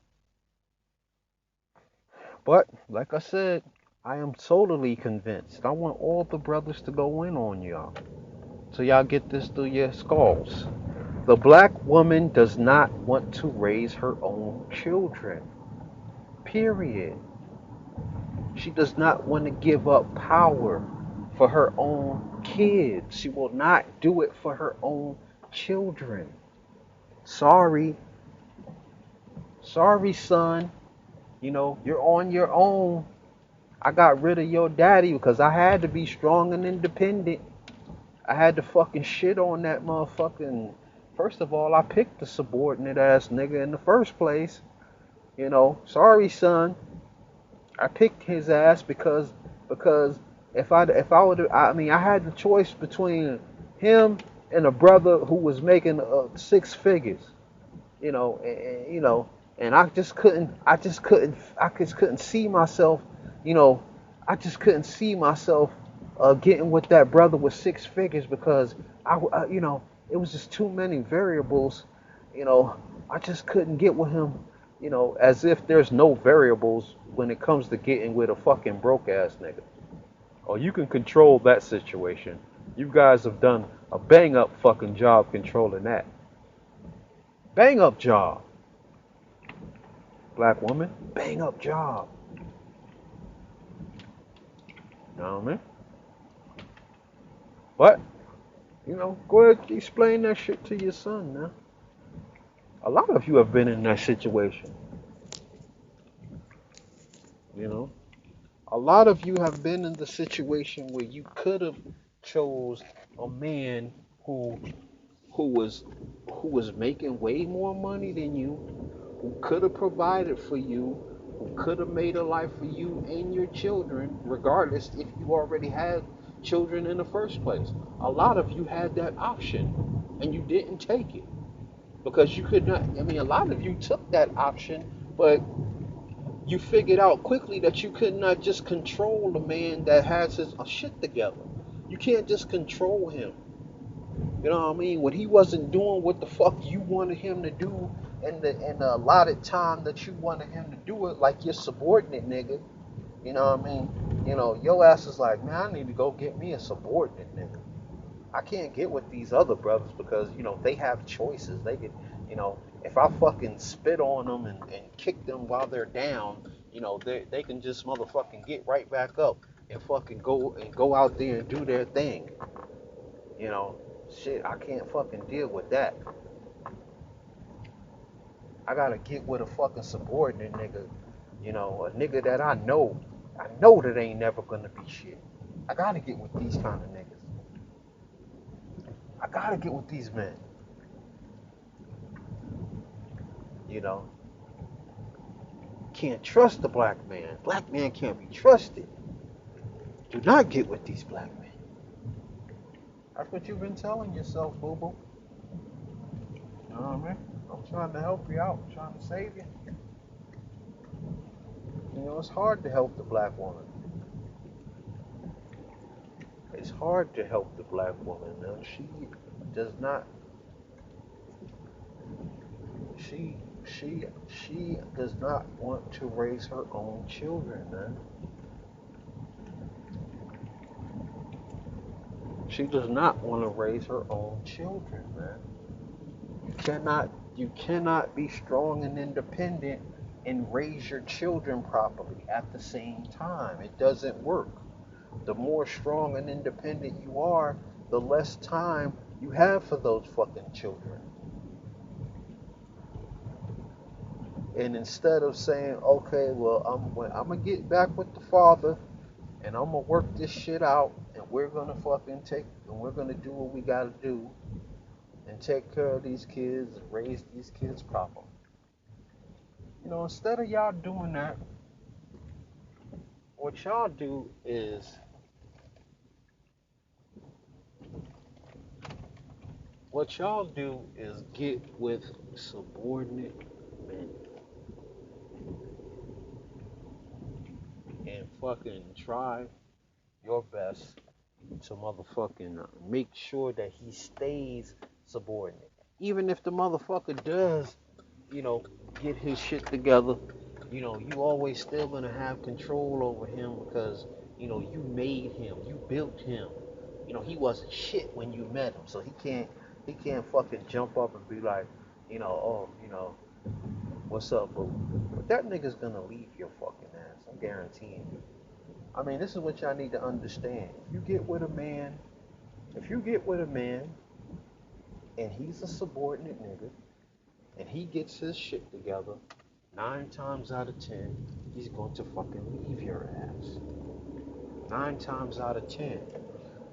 But like I said, I am totally convinced. I want all the brothers to go in on y'all, so y'all get this through your skulls. The black woman does not want to raise her own children. Period. She does not want to give up power for her own kids. She will not do it for her own children. Sorry. Sorry, son. You know, you're on your own. I got rid of your daddy because I had to be strong and independent. I had to fucking shit on that motherfucking. First of all, I picked the subordinate ass nigga in the first place. You know, sorry, son. I picked his ass because if I would I mean I had the choice between him and a brother who was making 6 figures. You know, you know, and I just couldn't see myself. You know, I just couldn't see myself getting with that brother with 6 figures because you know, it was just too many variables. You know, I just couldn't get with him. You know, as if there's no variables when it comes to getting with a fucking broke ass nigga. Oh, you can control that situation. You guys have done a bang up fucking job controlling that. Bang up job. Black woman, bang up job. You know what I mean? But, you know, go ahead and explain that shit to your son now. A lot of you have been in that situation. You know? A lot of you have been in the situation where you could have chose a man who who was who was making way more money than you, who could have provided for you, who could have made a life for you and your children, regardless if you already had children in the first place. A lot of you had that option and you didn't take it because you could not. I mean, a lot of you took that option, but you figured out quickly that you could not just control a man that has his shit together. You can't just control him. You know what I mean? When he wasn't doing what the fuck you wanted him to do in the allotted time that you wanted him to do it, like your subordinate nigga, you know what I mean? You know, your ass is like, man, I need to go get me a subordinate nigga. I can't get with these other brothers because, you know, they have choices. They could, you know, if I fucking spit on them and kick them while they're down, you know, they can just motherfucking get right back up and fucking go out there and do their thing. You know, shit, I can't fucking deal with that. I gotta get with a fucking subordinate nigga, you know, a nigga that I know that ain't never gonna be shit. I gotta get with these kind of niggas. I gotta get with these men, you know. Can't trust the black man. Black man can't be trusted. Do not get with these black men. That's what you've been telling yourself, boo boo. You know what I mean? I'm trying to help you out. I'm trying to save you. You know, it's hard to help the black woman. It's hard to help the black woman. Now, does not. She does not want to raise her own children, man. She does not want to raise her own children, man. You cannot be strong and independent and raise your children properly at the same time. It doesn't work. The more strong and independent you are, the less time you have for those fucking children. And instead of saying, okay, well, I'm gonna get back with the father and I'm gonna work this shit out and we're gonna do what we gotta do and take care of these kids and raise these kids properly. Instead of y'all doing that, what y'all do is get with subordinate men and fucking try your best to motherfucking make sure that he stays subordinate. Even if the motherfucker does, you know, get his shit together, you always still gonna have control over him because, you made him, you built him. He wasn't shit when you met him, so he can't fucking jump up and be like, oh, what's up, boo? But that nigga's gonna leave your fucking ass. I'm guaranteeing you. I mean, this is what y'all need to understand. If you get with a man and he's a subordinate nigga and he gets his shit together, 9 times out of 10, he's going to fucking leave your ass. 9 times out of 10.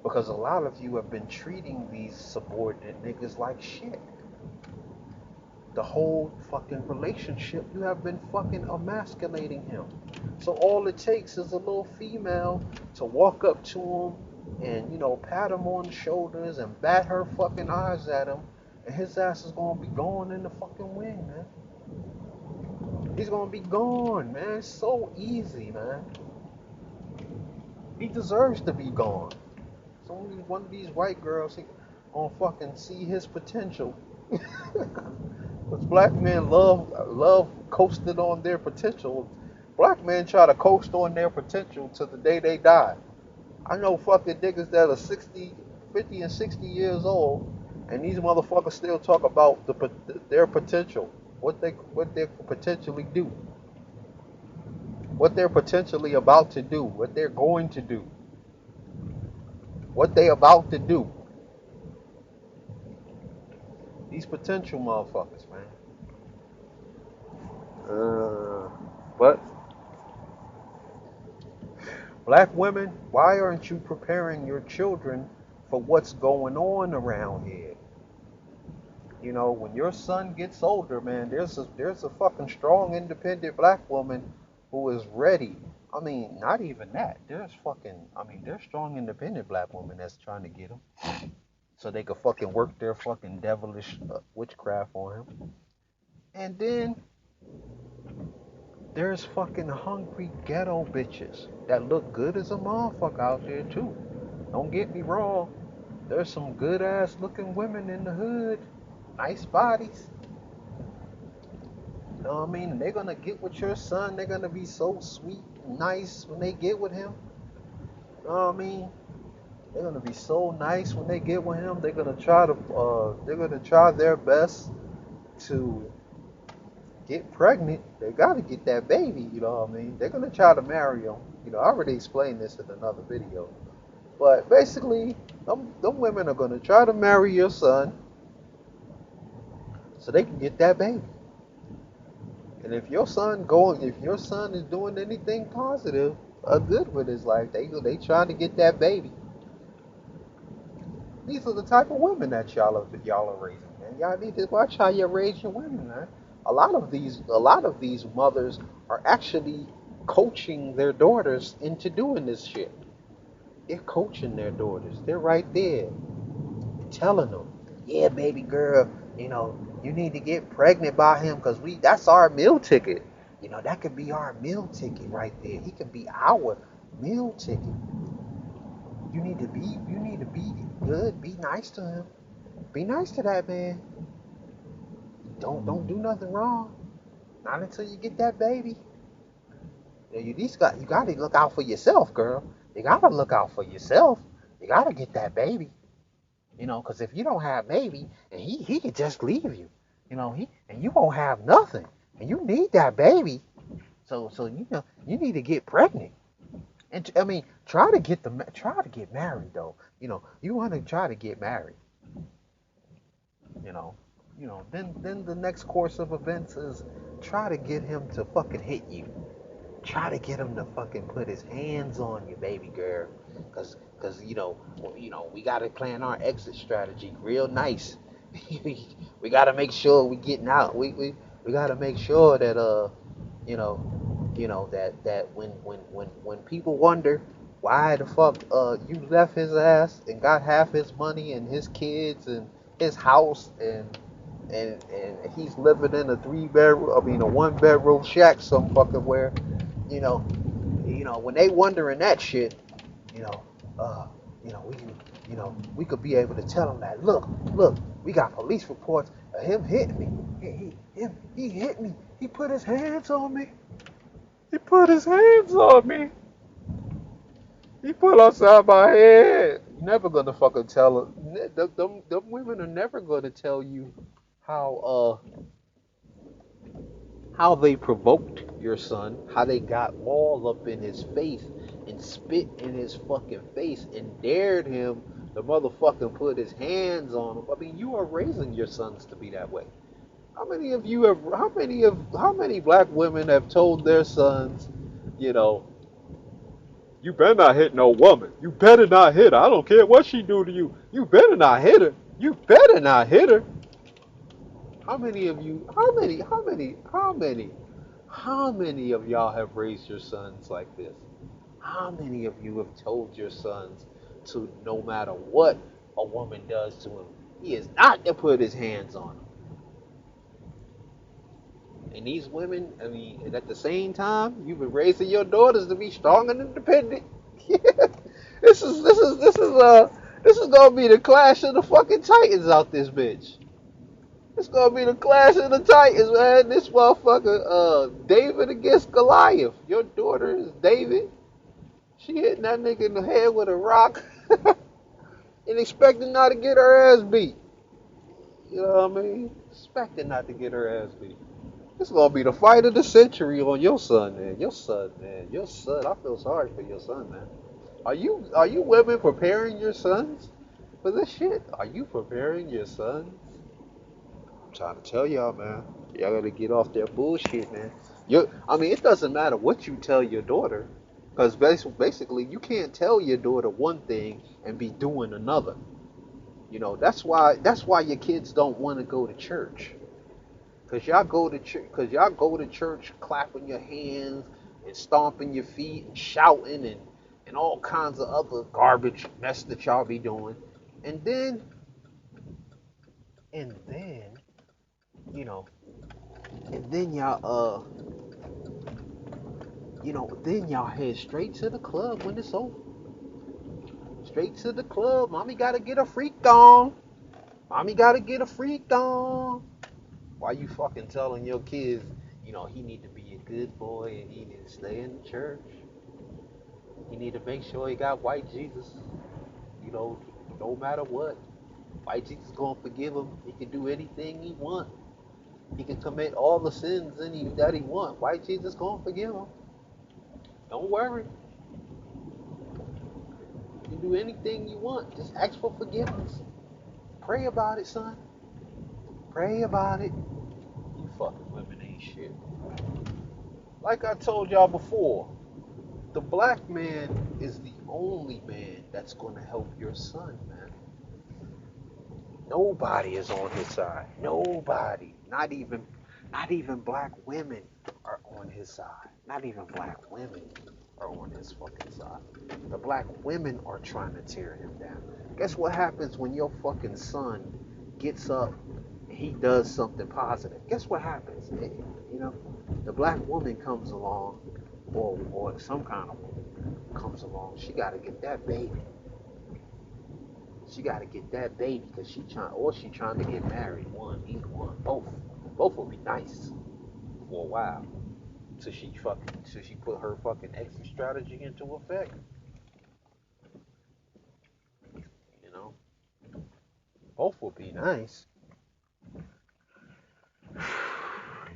Because a lot of you have been treating these subordinate niggas like shit. The whole fucking relationship, you have been fucking emasculating him. So all it takes is a little female to walk up to him and, pat him on the shoulders and bat her fucking eyes at him, and his ass is gonna be gone in the fucking wind, man. He's gonna be gone, man. It's so easy, man. He deserves to be gone. So one of these white girls, he gonna fucking see his potential. Because black men love coasting on their potential. Black men try to coast on their potential to the day they die. I know fucking niggas that are 60, 50 and 60 years old, and these motherfuckers still talk about their potential, what they potentially do, what they're potentially about to do, what they're going to do, what they about to do. These potential motherfuckers, man. But black women, why aren't you preparing your children for what's going on around here? When your son gets older, man, there's a fucking strong, independent black woman who is ready. I mean, not even that. There's strong, independent black women that's trying to get him so they could fucking work their fucking devilish witchcraft on him. And then there's fucking hungry ghetto bitches that look good as a motherfucker out there too. Don't get me wrong. There's some good ass looking women in the hood. Nice bodies. You know what I mean? They're gonna get with your son. They're gonna be so sweet and nice when they get with him. You know what I mean? They're gonna be so nice when they get with him. They're gonna try their best to get pregnant. They gotta get that baby. You know what I mean? They're gonna try to marry him. I already explained this in another video. But basically, them women are gonna try to marry your son so they can get that baby. And if your son is doing anything positive or good with his life, they trying to get that baby. These are the type of women that y'all are raising, man. Y'all need to watch how you raise your women, man. A lot of these mothers are actually coaching their daughters into doing this shit. They're coaching their daughters. They're right there telling them, yeah, baby girl, you need to get pregnant by him because that's our meal ticket. That could be our meal ticket right there. He could be our meal ticket. You need to be good. Be nice to him. Be nice to that man. Don't do nothing wrong. Not until you get that baby. You gotta look out for yourself, girl. You gotta look out for yourself. You gotta get that baby. Because if you don't have baby, and he could just leave you. And you won't have nothing. And you need that baby. So you need to get pregnant. And I mean, try to get married though. You want to try to get married. You know, then the next course of events is try to get him to fucking hit you. Try to get him to fucking put his hands on you, baby girl. Cause we gotta plan our exit strategy real nice. We gotta make sure we getting out. We gotta make sure that That when people wonder why the fuck you left his ass and got half his money and his kids and his house and he's living in a 3 bedroom, I mean a 1 bedroom shack some fucking where, you know, when they wondering that shit, you know, uh, we can, we could be able to tell them that, look, we got police reports of him hitting me. He hit me. He put his hands on me. He put his hands on me. He put outside my head. You're never gonna fucking tell them. Them women are never gonna tell you how how they provoked your son, how they got all up in his face and spit in his fucking face and dared him to motherfucking put his hands on him. I mean, you are raising your sons to be that way. How many of you have? How many black women have told their sons, you know, you better not hit no woman. You better not hit her. I don't care what she do to you. You better not hit her. You better not hit her. How many of you? How many of y'all have raised your sons like this? How many of you have told your sons to, no matter what a woman does to him, he is not to put his hands on her? And these women, I mean, and at the same time, you've been raising your daughters to be strong and independent. Yeah. This is gonna be the clash of the fucking titans out this bitch. It's gonna be the clash of the titans, man. This motherfucker, David against Goliath. Your daughter is David. She hitting that nigga in the head with a rock and expecting not to get her ass beat. You know what I mean? Expecting not to get her ass beat. This is gonna be the fight of the century on your son, man. Your son, man. Your son. I feel sorry for your son, man. Are you women preparing your sons for this shit? Are you preparing your sons? I'm trying to tell y'all, man. Y'all gotta get off that bullshit, man. I mean, it doesn't matter what you tell your daughter, because basically you can't tell your daughter one thing and be doing another. That's why your kids don't want to go to church. Cause y'all go to church clapping your hands and stomping your feet and shouting and all kinds of other garbage mess that y'all be doing. And then, you know, and then y'all head straight to the club when it's over. Straight to the club. Mommy gotta get a freak on. Mommy gotta get a freak on. Why you fucking telling your kids, he need to be a good boy and he need to stay in the church. He need to make sure he got white Jesus. No matter what. White Jesus gonna forgive him. He can do anything he want. He can commit all the sins that he want. White Jesus gonna forgive him. Don't worry. You can do anything you want. Just ask for forgiveness. Pray about it, son. Pray about it. You fucking women ain't shit. Like I told y'all before, the black man is the only man that's gonna help your son, man. Nobody is on his side. Nobody. Not even black women are on his side. Not even black women are on his fucking side. The black women are trying to tear him down. Guess what happens when your fucking son gets up and he does something positive? Guess what happens? The black woman comes along, or some kind of woman comes along. She got to get that baby. She got to get that baby because she trying to get married. Either one, both. Both will be nice for a while. So she put her fucking exit strategy into effect. You know, both will be nice.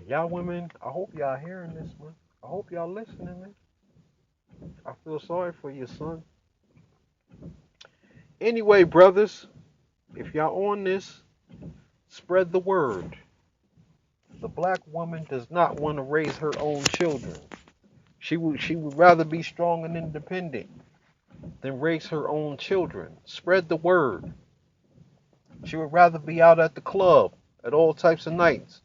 Y'all women, I hope y'all hearing this, man. I hope y'all listening, man. I feel sorry for your son. Anyway, brothers, if y'all on this, spread the word. The black woman does not want to raise her own children. She would rather be strong and independent than raise her own children. Spread the word. She would rather be out at the club at all types of nights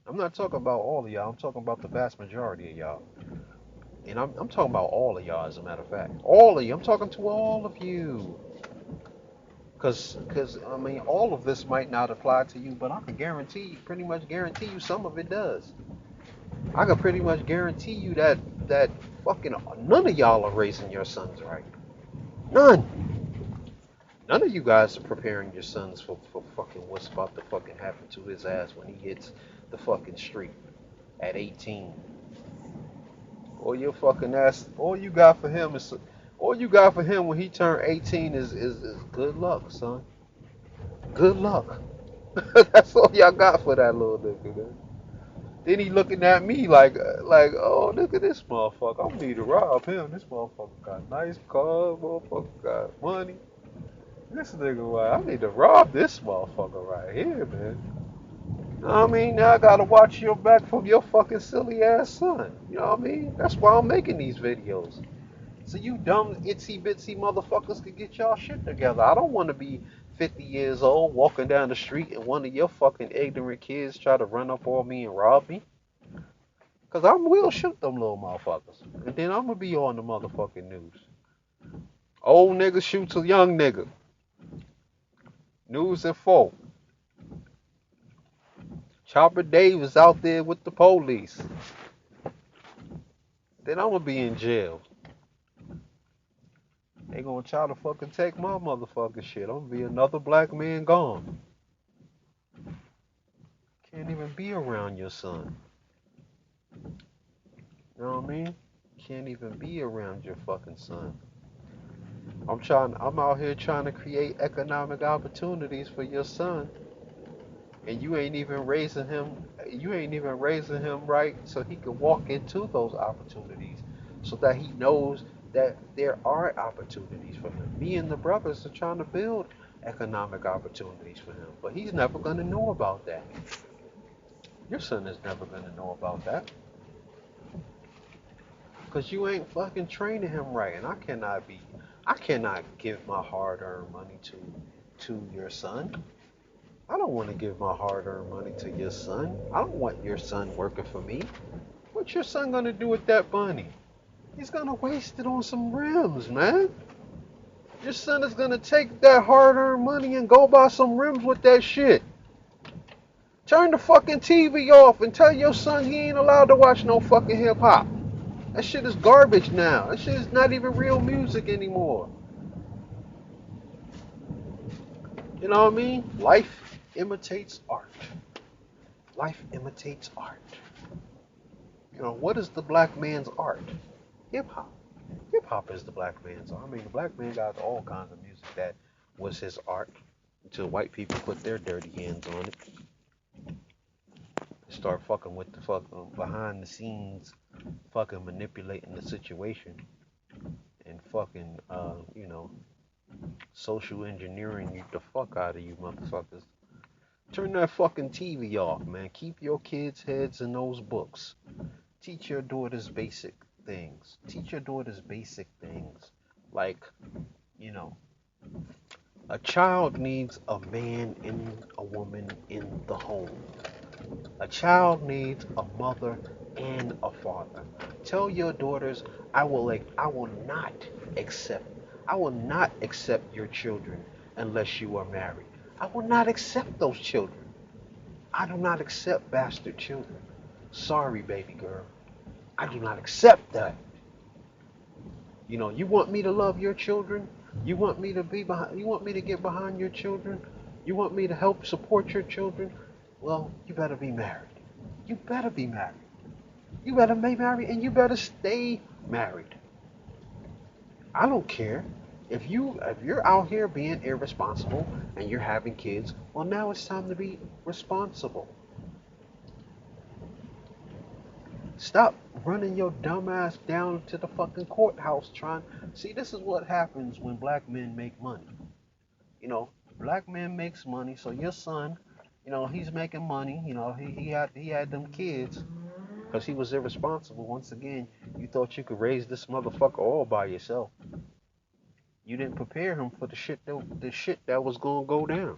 I'm not talking about all of y'all. I'm talking about the vast majority of y'all. And I'm talking about all of y'all, as a matter of fact. All of you. I'm talking to all of you. Cause I mean, all of this might not apply to you, but I can guarantee, pretty much guarantee you, some of it does. I can pretty much guarantee you that fucking none of y'all are raising your sons right. None. None of you guys are preparing your sons for fucking what's about to fucking happen to his ass when he hits the fucking street at 18. All your fucking ass, all you got for him when he turned 18 is good luck, son. Good luck. That's all y'all got for that little nigga, man. Then he looking at me like, oh, look at this motherfucker. I'm gonna need to rob him. This motherfucker got nice cars, motherfucker got money. This nigga, like, I need to rob this motherfucker right here, man. You know what I mean? Now I gotta watch your back from your fucking silly ass son. You know what I mean? That's why I'm making these videos. So you dumb itsy bitsy motherfuckers can get y'all shit together. I don't want to be 50 years old walking down the street and one of your fucking ignorant kids try to run up on me and rob me. Cause I will shoot them little motherfuckers. And then I'm gonna be on the motherfucking news. Old nigga shoots a young nigga. News at 4. Chopper Dave is out there with the police. Then I'm gonna be in jail. They gonna try to fucking take my motherfucking shit. I'm gonna be another black man gone. Can't even be around your son. You know what I mean? Can't even be around your fucking son. I'm out here trying to create economic opportunities for your son. And you ain't even raising him right so he can walk into those opportunities so that he knows that there are opportunities for him. Me and the brothers are trying to build economic opportunities for him, but he's never going to know about that. Your son is never going to know about that because you ain't fucking training him right. And I cannot give my hard-earned money to your son. I don't want to give my hard-earned money to your son. I don't want your son working for me. What's your son gonna do with that money? He's gonna waste it on some rims, man. Your son is gonna take that hard-earned money and go buy some rims with that shit. Turn the fucking TV off and tell your son he ain't allowed to watch no fucking hip-hop. That shit is garbage now. That shit is not even real music anymore. You know what I mean? Life imitates art. Life imitates art. You know, what is the black man's art? Hip hop. Hip hop is the black man's art. I mean, the black man got all kinds of music that was his art until white people put their dirty hands on it. Start fucking with the fucking behind the scenes, fucking manipulating the situation and fucking, social engineering the fuck out of you motherfuckers. Turn that fucking TV off, man. Keep your kids' heads in those books. Teach your daughters basic things. Teach your daughters basic things. Like, you know, a child needs a man and a woman in the home. A child needs a mother and a father. Tell your daughters, I will not accept I will not accept your children unless you are married. I will not accept those children. I do not accept bastard children. Sorry, baby girl. I do not accept that. You know, you want me to love your children? You want me to get behind your children? You want me to help support your children? Well, you better be married. You better be married. You better be married and you better stay married. I don't care. If you're out here being irresponsible and you're having kids, well now it's time to be responsible. Stop running your dumb ass down to the fucking courthouse trying. See, this is what happens when black men make money. You know, black man makes money, so your son, he's making money. He had them kids because he was irresponsible. Once again, you thought you could raise this motherfucker all by yourself. You didn't prepare him for the shit that was gonna go down.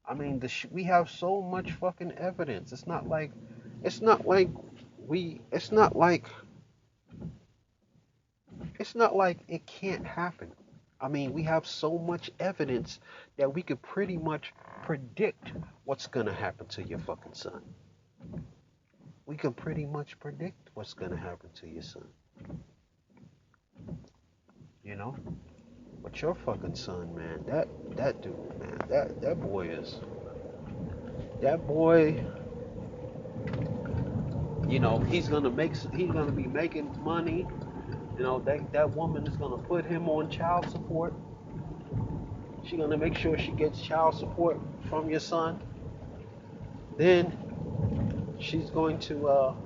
I mean, we have so much fucking evidence. It's not like we, it's not like it can't happen. I mean, we have so much evidence that we could pretty much predict what's gonna happen to your fucking son. We can pretty much predict what's gonna happen to your son. You know? But your fucking son, man, that dude, man, that boy is that boy. He's gonna be making money. You know, that woman is gonna put him on child support. She's gonna make sure she gets child support from your son. Then she's going to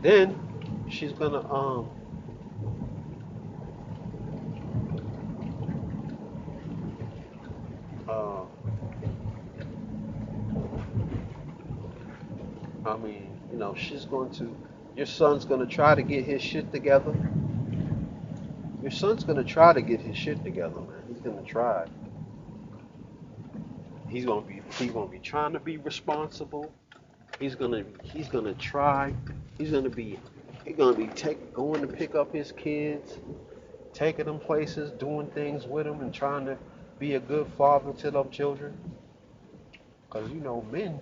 then she's gonna uh I mean, she's going to your son's gonna try to get his shit together. Your son's gonna try to get his shit together, man. He's gonna try. He's gonna be trying to be responsible. He's gonna try. He's gonna be going to pick up his kids, taking them places, doing things with them, and trying to be a good father to them children. Cause men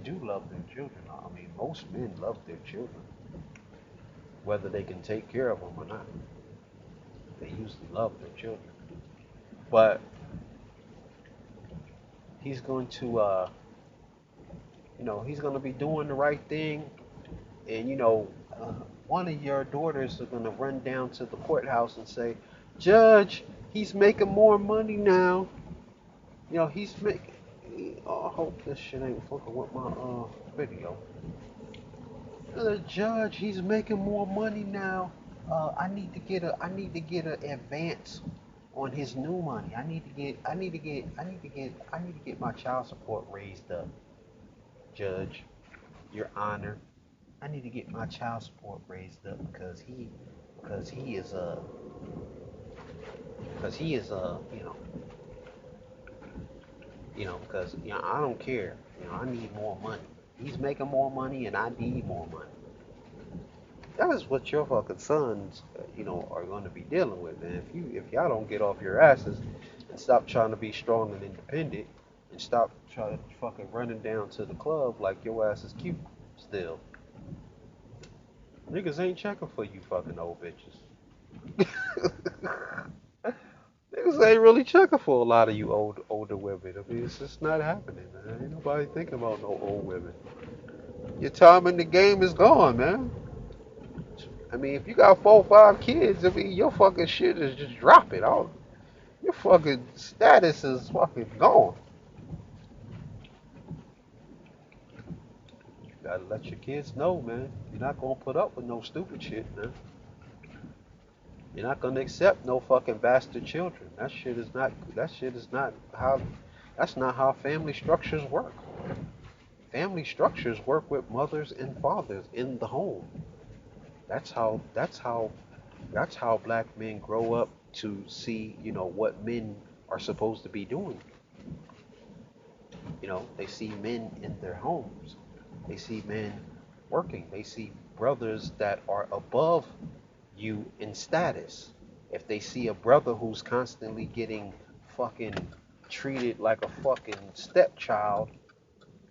do love their children. I mean, most men love their children, whether they can take care of them or not. They usually love their children. But he's going to, he's going to be doing the right thing, and one of your daughters is going to run down to the courthouse and say, "Judge, he's making more money now. He's making." Oh, I hope this shit ain't fucking with my video. The judge, he's making more money now. I need to get an advance on his new money. I need to get my child support raised up. Judge, Your Honor, I need to get my child support raised up because he is because he is because I don't care. I need more money. He's making more money and I need more money. That is what your fucking sons, are going to be dealing with, man. If y'all don't get off your asses and stop trying to be strong and independent and stop trying to fucking running down to the club like your ass is cute still. Niggas ain't checking for you fucking old bitches. Niggas ain't really checking for a lot of you older women. I mean, it's just not happening, man. Ain't nobody thinking about no old women. Your time in the game is gone, man. I mean, if you got 4 or 5 kids, I mean, your fucking shit is just dropping. Your fucking status is fucking gone. You gotta let your kids know, man. You're not gonna put up with no stupid shit, man. You're not gonna accept no fucking bastard children. That shit is not. That shit is not how. That's not how family structures work. Family structures work with mothers and fathers in the home. That's how. That's how black men grow up to see, what men are supposed to be doing. They see men in their homes. They see men working. They see brothers that are above you in status. If they see a brother who's constantly getting fucking treated like a fucking stepchild,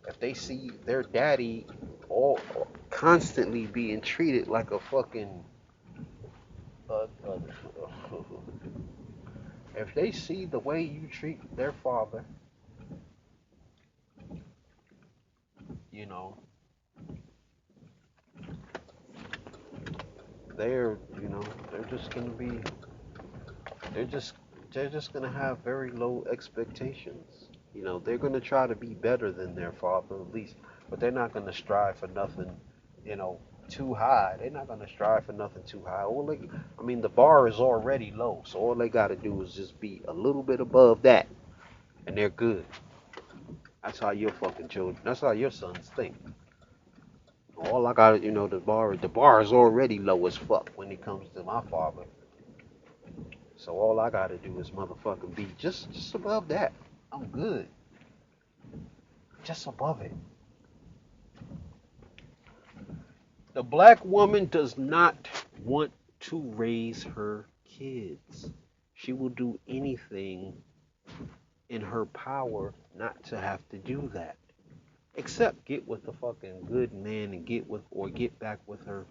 if they see their daddy all constantly being treated like a fucking if they see the way you treat their father, you know, they're you know they're just gonna be they're just they're just gonna have very low expectations. They're gonna try to be better than their father at least, but they're not gonna strive for nothing, you know, too high. They're not gonna strive for nothing too high. I mean, the bar is already low, so all they gotta do is just be a little bit above that, and they're good. That's how your fucking children. That's how your sons think. All I got, the bar is already low as fuck when it comes to my father. So all I gotta do is motherfucking be just above that. I'm good. Just above it. The black woman does not want to raise her kids. She will do anything in her power not to have to do that. Except get with a fucking good man and get back with her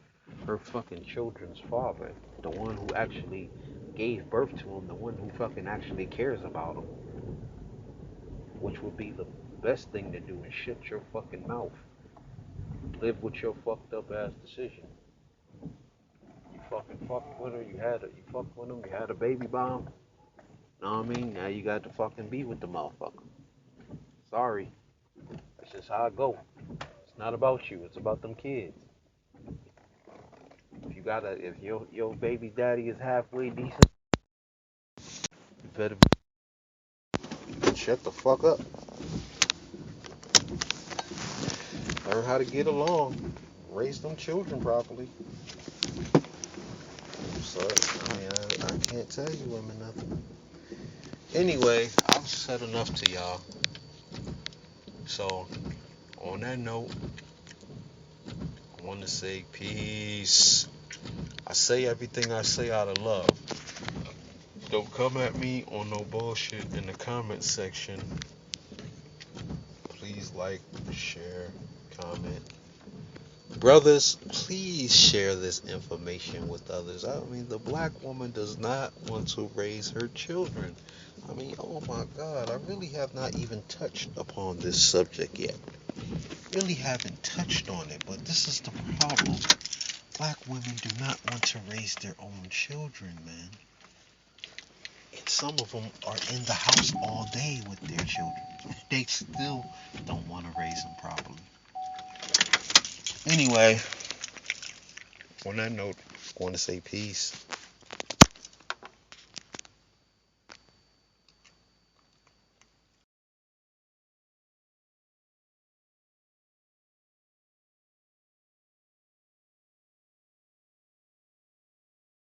fucking children's father, the one who actually gave birth to him, the one who fucking actually cares about him, which would be the best thing to do, and shut your fucking mouth. Live with your fucked up ass decision. You fucking fucked with her, you fucked with him, you had a baby bomb. Know what I mean? Now you got to fucking be with the motherfucker. Sorry. That's just how I go. It's not about you, it's about them kids. If your baby daddy is halfway decent, you better shut the fuck up. Learn how to get along. Raise them children properly. So, I mean, I can't tell you women nothing. Anyway, I've said enough to y'all. So, on that note, I want to say peace. I say everything I say out of love. Don't come at me on no bullshit in the comment section. Please like, share, comment. Brothers, please share this information with others. I mean, the black woman does not want to raise her children. I mean, oh my God, I really have not even touched upon this subject yet. Really haven't touched on it, but this is the problem. Black women do not want to raise their own children, man. And some of them are in the house all day with their children. They still don't want to raise them properly. Anyway, on that note, I want to say peace.